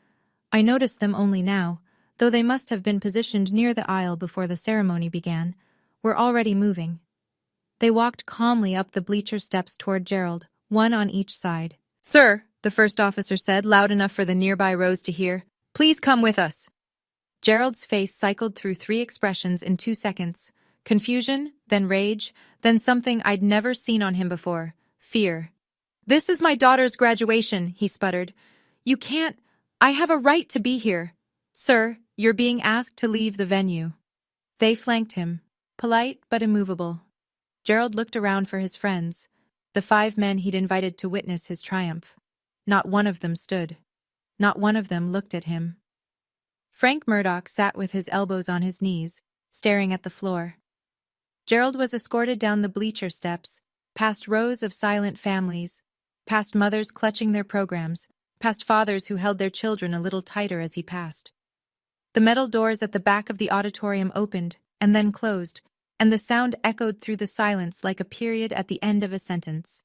I noticed them only now, though they must have been positioned near the aisle before the ceremony began, were already moving. They walked calmly up the bleacher steps toward Gerald, one on each side. Sir, the first officer said, loud enough for the nearby rows to hear, please come with us. Gerald's face cycled through 3 expressions in 2 seconds. Confusion, then rage, then something I'd never seen on him before, fear. This is my daughter's graduation, he sputtered. You can't. I have a right to be here. Sir, you're being asked to leave the venue. They flanked him, polite but immovable. Gerald looked around for his friends, the 5 men he'd invited to witness his triumph. Not one of them stood. Not one of them looked at him. Frank Murdoch sat with his elbows on his knees, staring at the floor. Gerald was escorted down the bleacher steps, past rows of silent families, past mothers clutching their programs, past fathers who held their children a little tighter as he passed. The metal doors at the back of the auditorium opened and then closed, and the sound echoed through the silence like a period at the end of a sentence.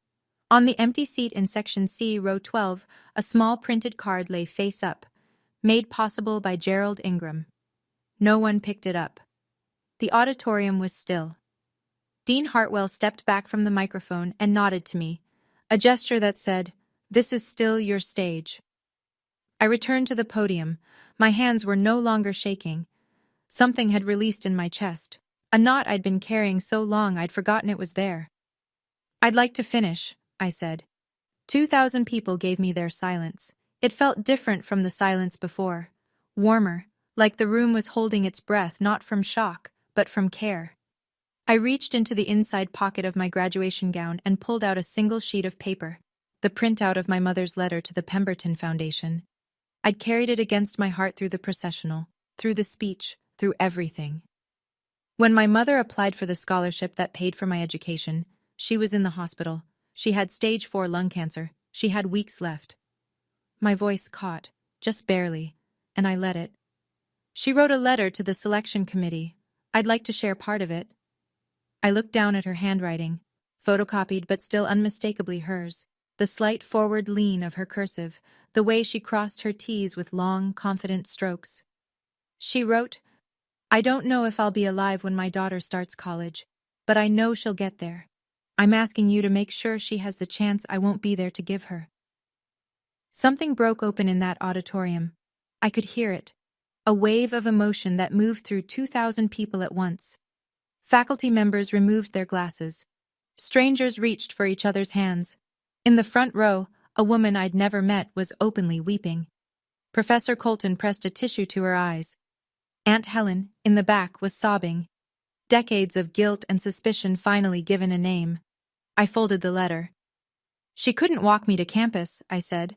On the empty seat in Section C, Row 12, a small printed card lay face up, made possible by Gerald Ingram. No one picked it up. The auditorium was still. Dean Hartwell stepped back from the microphone and nodded to me, a gesture that said, "This is still your stage." I returned to the podium. My hands were no longer shaking. Something had released in my chest, a knot I'd been carrying so long I'd forgotten it was there. I'd like to finish, I said. 2,000 people gave me their silence. It felt different from the silence before, warmer, like the room was holding its breath not from shock, but from care. I reached into the inside pocket of my graduation gown and pulled out a single sheet of paper, the printout of my mother's letter to the Pemberton Foundation. I'd carried it against my heart through the processional, through the speech, through everything. When my mother applied for the scholarship that paid for my education, she was in the hospital. She had stage 4 lung cancer. She had weeks left. My voice caught, just barely, and I let it. She wrote a letter to the selection committee. I'd like to share part of it. I looked down at her handwriting, photocopied but still unmistakably hers, the slight forward lean of her cursive, the way she crossed her T's with long, confident strokes. She wrote, I don't know if I'll be alive when my daughter starts college, but I know she'll get there. I'm asking you to make sure she has the chance I won't be there to give her. Something broke open in that auditorium. I could hear it, a wave of emotion that moved through 2,000 people at once. Faculty members removed their glasses. Strangers reached for each other's hands. In the front row, a woman I'd never met was openly weeping. Professor Colton pressed a tissue to her eyes. Aunt Helen, in the back, was sobbing. Decades of guilt and suspicion finally given a name. I folded the letter. She couldn't walk me to campus, I said.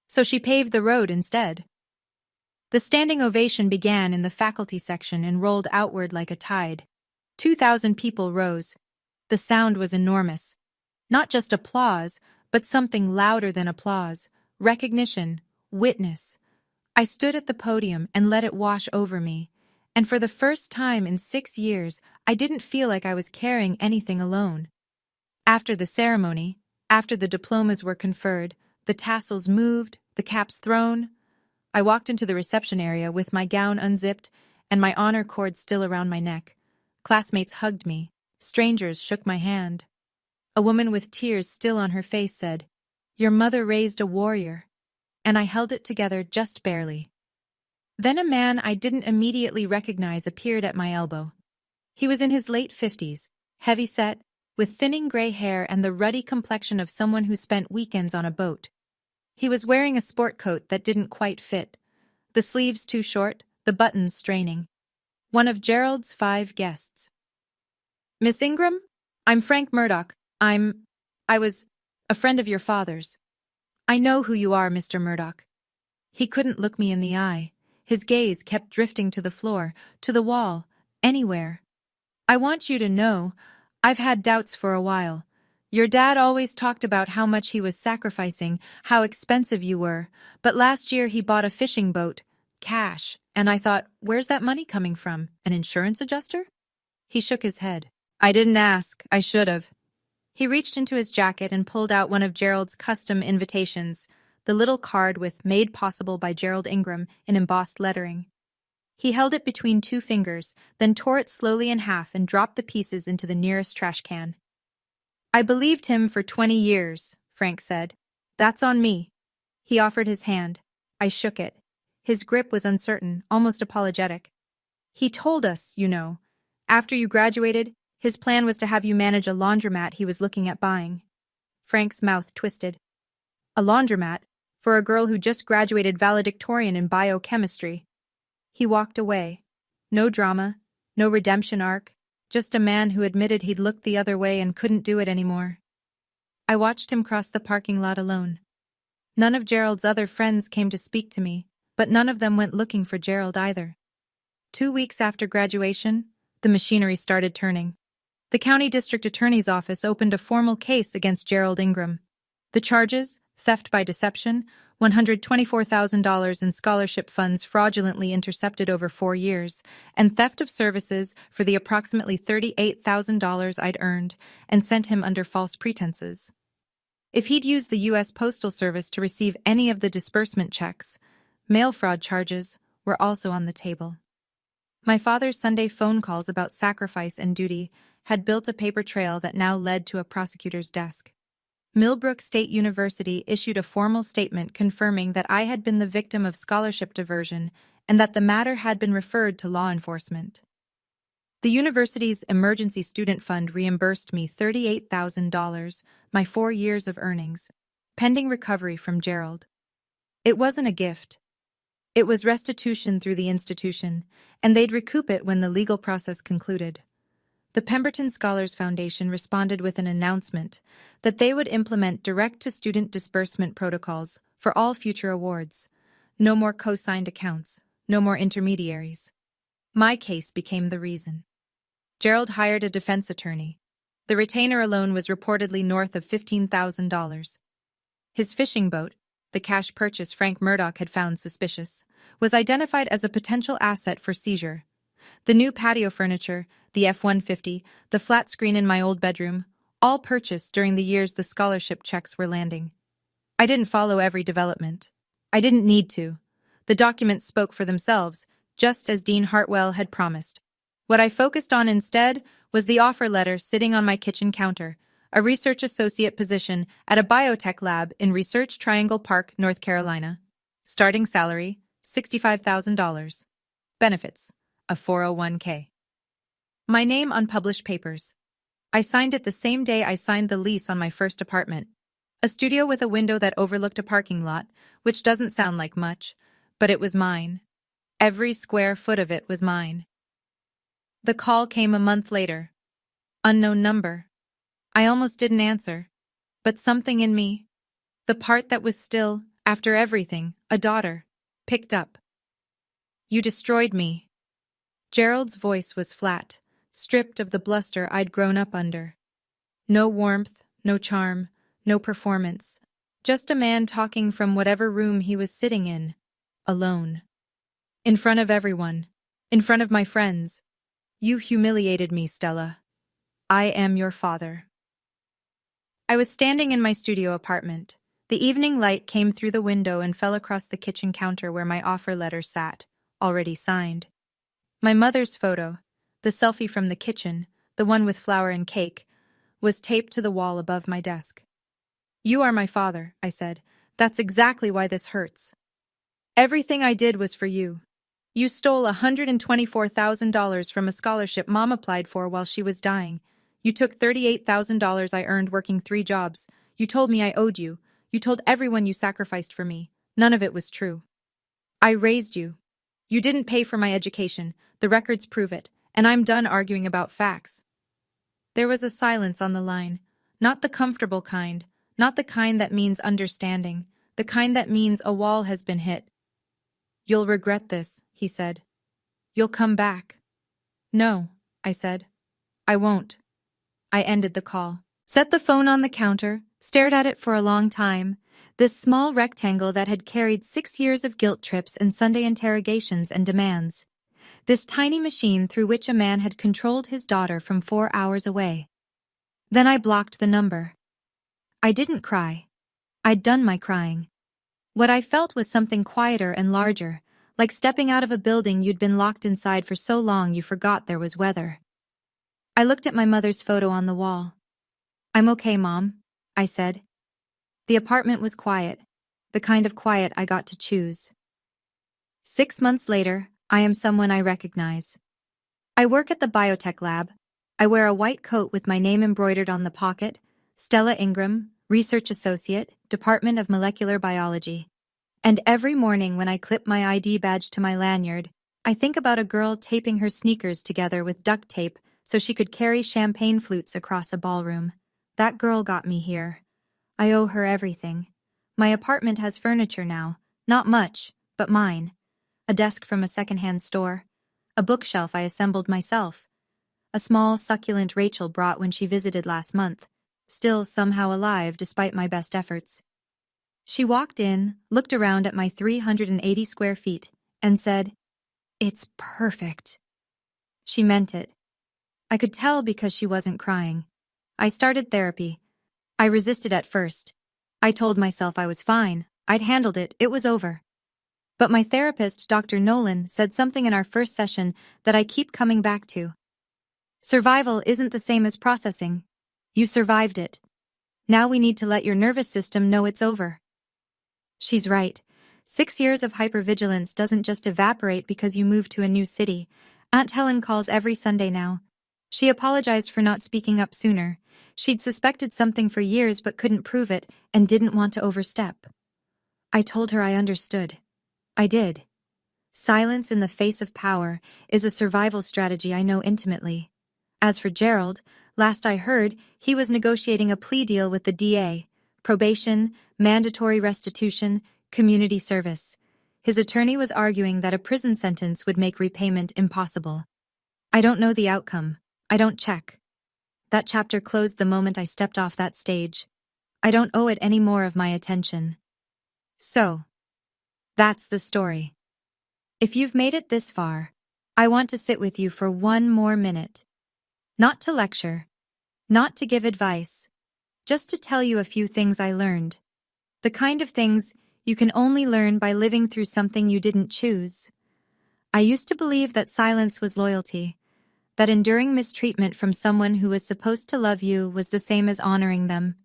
So she paved the road instead. The standing ovation began in the faculty section and rolled outward like a tide. 2,000 people rose. The sound was enormous. Not just applause, but something louder than applause. Recognition, witness. I stood at the podium and let it wash over me. And for the first time in 6 years, I didn't feel like I was carrying anything alone. After the ceremony, after the diplomas were conferred, the tassels moved, the caps thrown, I walked into the reception area with my gown unzipped and my honor cord still around my neck. Classmates hugged me. Strangers shook my hand. A woman with tears still on her face said, "Your mother raised a warrior." And I held it together just barely. Then a man I didn't immediately recognize appeared at my elbow. He was in his late 50s, heavy-set, with thinning gray hair and the ruddy complexion of someone who spent weekends on a boat. He was wearing a sport coat that didn't quite fit, the sleeves too short, the buttons straining. One of Gerald's 5 guests. "Miss Ingram? I'm Frank Murdoch. I was a friend of your father's." "I know who you are, Mr. Murdoch." He couldn't look me in the eye. His gaze kept drifting to the floor, to the wall, anywhere. "I want you to know, I've had doubts for a while. Your dad always talked about how much he was sacrificing, how expensive you were, but last year he bought a fishing boat, cash, and I thought, where's that money coming from? An insurance adjuster?" He shook his head. "I didn't ask. I should have." He reached into his jacket and pulled out one of Gerald's custom invitations, the little card with "Made Possible by Gerald Ingram" in embossed lettering. He held it between 2 fingers, then tore it slowly in half and dropped the pieces into the nearest trash can. "I believed him for 20 years, Frank said. "That's on me." He offered his hand. I shook it. His grip was uncertain, almost apologetic. "He told us, you know. After you graduated, his plan was to have you manage a laundromat he was looking at buying." Frank's mouth twisted. A laundromat? For a girl who just graduated valedictorian in biochemistry. He walked away. No drama, no redemption arc, just a man who admitted he'd looked the other way and couldn't do it anymore. I watched him cross the parking lot alone. None of Gerald's other friends came to speak to me, but none of them went looking for Gerald either. 2 weeks after graduation, the machinery started turning. The county district attorney's office opened a formal case against Gerald Ingram. The charges: theft by deception, $124,000 in scholarship funds fraudulently intercepted over 4 years, and theft of services for the approximately $38,000 I'd earned and sent him under false pretenses. If he'd used the U.S. Postal Service to receive any of the disbursement checks, mail fraud charges were also on the table. My father's Sunday phone calls about sacrifice and duty had built a paper trail that now led to a prosecutor's desk. Millbrook State University issued a formal statement confirming that I had been the victim of scholarship diversion and that the matter had been referred to law enforcement. The university's emergency student fund reimbursed me $38,000, my 4 years of earnings, pending recovery from Gerald. It wasn't a gift. It was restitution through the institution, and they'd recoup it when the legal process concluded. The Pemberton Scholars Foundation responded with an announcement that they would implement direct-to-student disbursement protocols for all future awards. No more co-signed accounts, no more intermediaries. My case became the reason. Gerald hired a defense attorney. The retainer alone was reportedly north of $15,000. His fishing boat, the cash purchase Frank Murdoch had found suspicious, was identified as a potential asset for seizure. The new patio furniture, the F-150, the flat screen in my old bedroom, all purchased during the years the scholarship checks were landing. I didn't follow every development. I didn't need to. The documents spoke for themselves, just as Dean Hartwell had promised. What I focused on instead was the offer letter sitting on my kitchen counter, a research associate position at a biotech lab in Research Triangle Park, North Carolina. Starting salary, $65,000. Benefits: a 401k. My name on published papers. I signed it the same day I signed the lease on my first apartment. A studio with a window that overlooked a parking lot, which doesn't sound like much, but it was mine. Every square foot of it was mine. The call came a month later. Unknown number. I almost didn't answer. But something in me, the part that was still, after everything, a daughter, picked up. You destroyed me. Gerald's voice was flat, stripped of the bluster I'd grown up under. No warmth, no charm, no performance. Just a man talking from whatever room he was sitting in, alone. In front of everyone. In front of my friends. You humiliated me, Stella. I am your father. I was standing in my studio apartment. The evening light came through the window and fell across the kitchen counter where my offer letter sat, already signed. My mother's photo, the selfie from the kitchen, the one with flour and cake, was taped to the wall above my desk. You are my father, I said. That's exactly why this hurts. Everything I did was for you. You stole $124,000 from a scholarship Mom applied for while she was dying. You took $38,000 I earned working 3 jobs. You told me I owed you. You told everyone you sacrificed for me. None of it was true. I raised you. You didn't pay for my education. The records prove it, and I'm done arguing about facts. There was a silence on the line. Not the comfortable kind. Not the kind that means understanding. The kind that means a wall has been hit. You'll regret this, he said. You'll come back. No, I said. I won't. I ended the call. Set the phone on the counter, stared at it for a long time. This small rectangle that had carried 6 years of guilt trips and Sunday interrogations and demands. This tiny machine through which a man had controlled his daughter from 4 hours away. Then I blocked the number. I didn't cry. I'd done my crying. What I felt was something quieter and larger, like stepping out of a building you'd been locked inside for so long you forgot there was weather. I looked at my mother's photo on the wall. I'm okay, Mom, I said. The apartment was quiet, the kind of quiet I got to choose. 6 months later, I am someone I recognize. I work at the biotech lab. I wear a white coat with my name embroidered on the pocket, Stella Ingram, Research Associate, Department of Molecular Biology. And every morning when I clip my ID badge to my lanyard, I think about a girl taping her sneakers together with duct tape so she could carry champagne flutes across a ballroom. That girl got me here. I owe her everything. My apartment has furniture now, not much, but mine. A desk from a secondhand store, a bookshelf I assembled myself, a small succulent Rachel brought when she visited last month, still somehow alive despite my best efforts. She walked in, looked around at my 380 square feet, and said, "It's perfect." She meant it. I could tell because she wasn't crying. I started therapy. I resisted at first. I told myself I was fine. I'd handled it. It was over. But my therapist, Dr. Nolan, said something in our first session that I keep coming back to. Survival isn't the same as processing. You survived it. Now we need to let your nervous system know it's over. She's right. 6 years of hypervigilance doesn't just evaporate because you move to a new city. Aunt Helen calls every Sunday now. She apologized for not speaking up sooner. She'd suspected something for years but couldn't prove it and didn't want to overstep. I told her I understood. I did. Silence in the face of power is a survival strategy I know intimately. As for Gerald, last I heard, he was negotiating a plea deal with the DA. Probation, mandatory restitution, community service. His attorney was arguing that a prison sentence would make repayment impossible. I don't know the outcome. I don't check. That chapter closed the moment I stepped off that stage. I don't owe it any more of my attention. So, that's the story. If you've made it this far, I want to sit with you for 1 more minute. Not to lecture, not to give advice, just to tell you a few things I learned. The kind of things you can only learn by living through something you didn't choose. I used to believe that silence was loyalty, that enduring mistreatment from someone who was supposed to love you was the same as honoring them.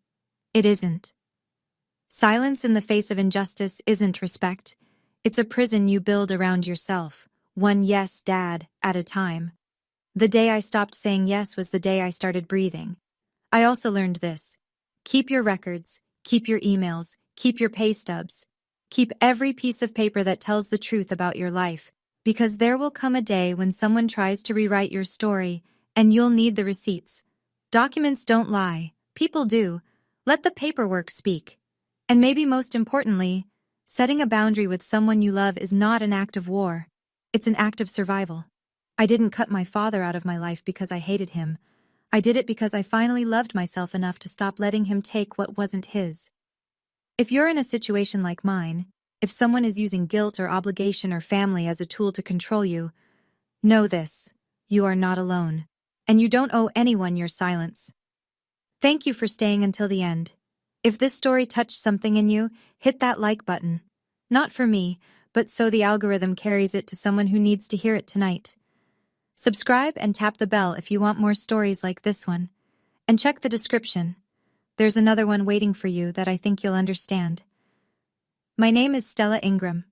It isn't. Silence in the face of injustice isn't respect. It's a prison you build around yourself, one yes, dad, at a time. The day I stopped saying yes was the day I started breathing. I also learned this. Keep your records, keep your emails, keep your pay stubs. Keep every piece of paper that tells the truth about your life, because there will come a day when someone tries to rewrite your story, and you'll need the receipts. Documents don't lie, people do. Let the paperwork speak. And maybe most importantly, setting a boundary with someone you love is not an act of war. It's an act of survival. I didn't cut my father out of my life because I hated him. I did it because I finally loved myself enough to stop letting him take what wasn't his. If you're in a situation like mine, if someone is using guilt or obligation or family as a tool to control you, know this: you are not alone. And you don't owe anyone your silence. Thank you for staying until the end. If this story touched something in you, hit that like button. Not for me, but so the algorithm carries it to someone who needs to hear it tonight. Subscribe and tap the bell if you want more stories like this one. And check the description. There's another one waiting for you that I think you'll understand. My name is Stella Ingram.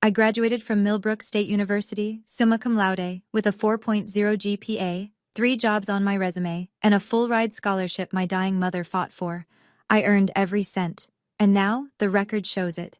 I graduated from Millbrook State University, summa cum laude, with a 4.0 GPA, 3 jobs on my resume, and a full-ride scholarship my dying mother fought for. I earned every cent, and now the record shows it.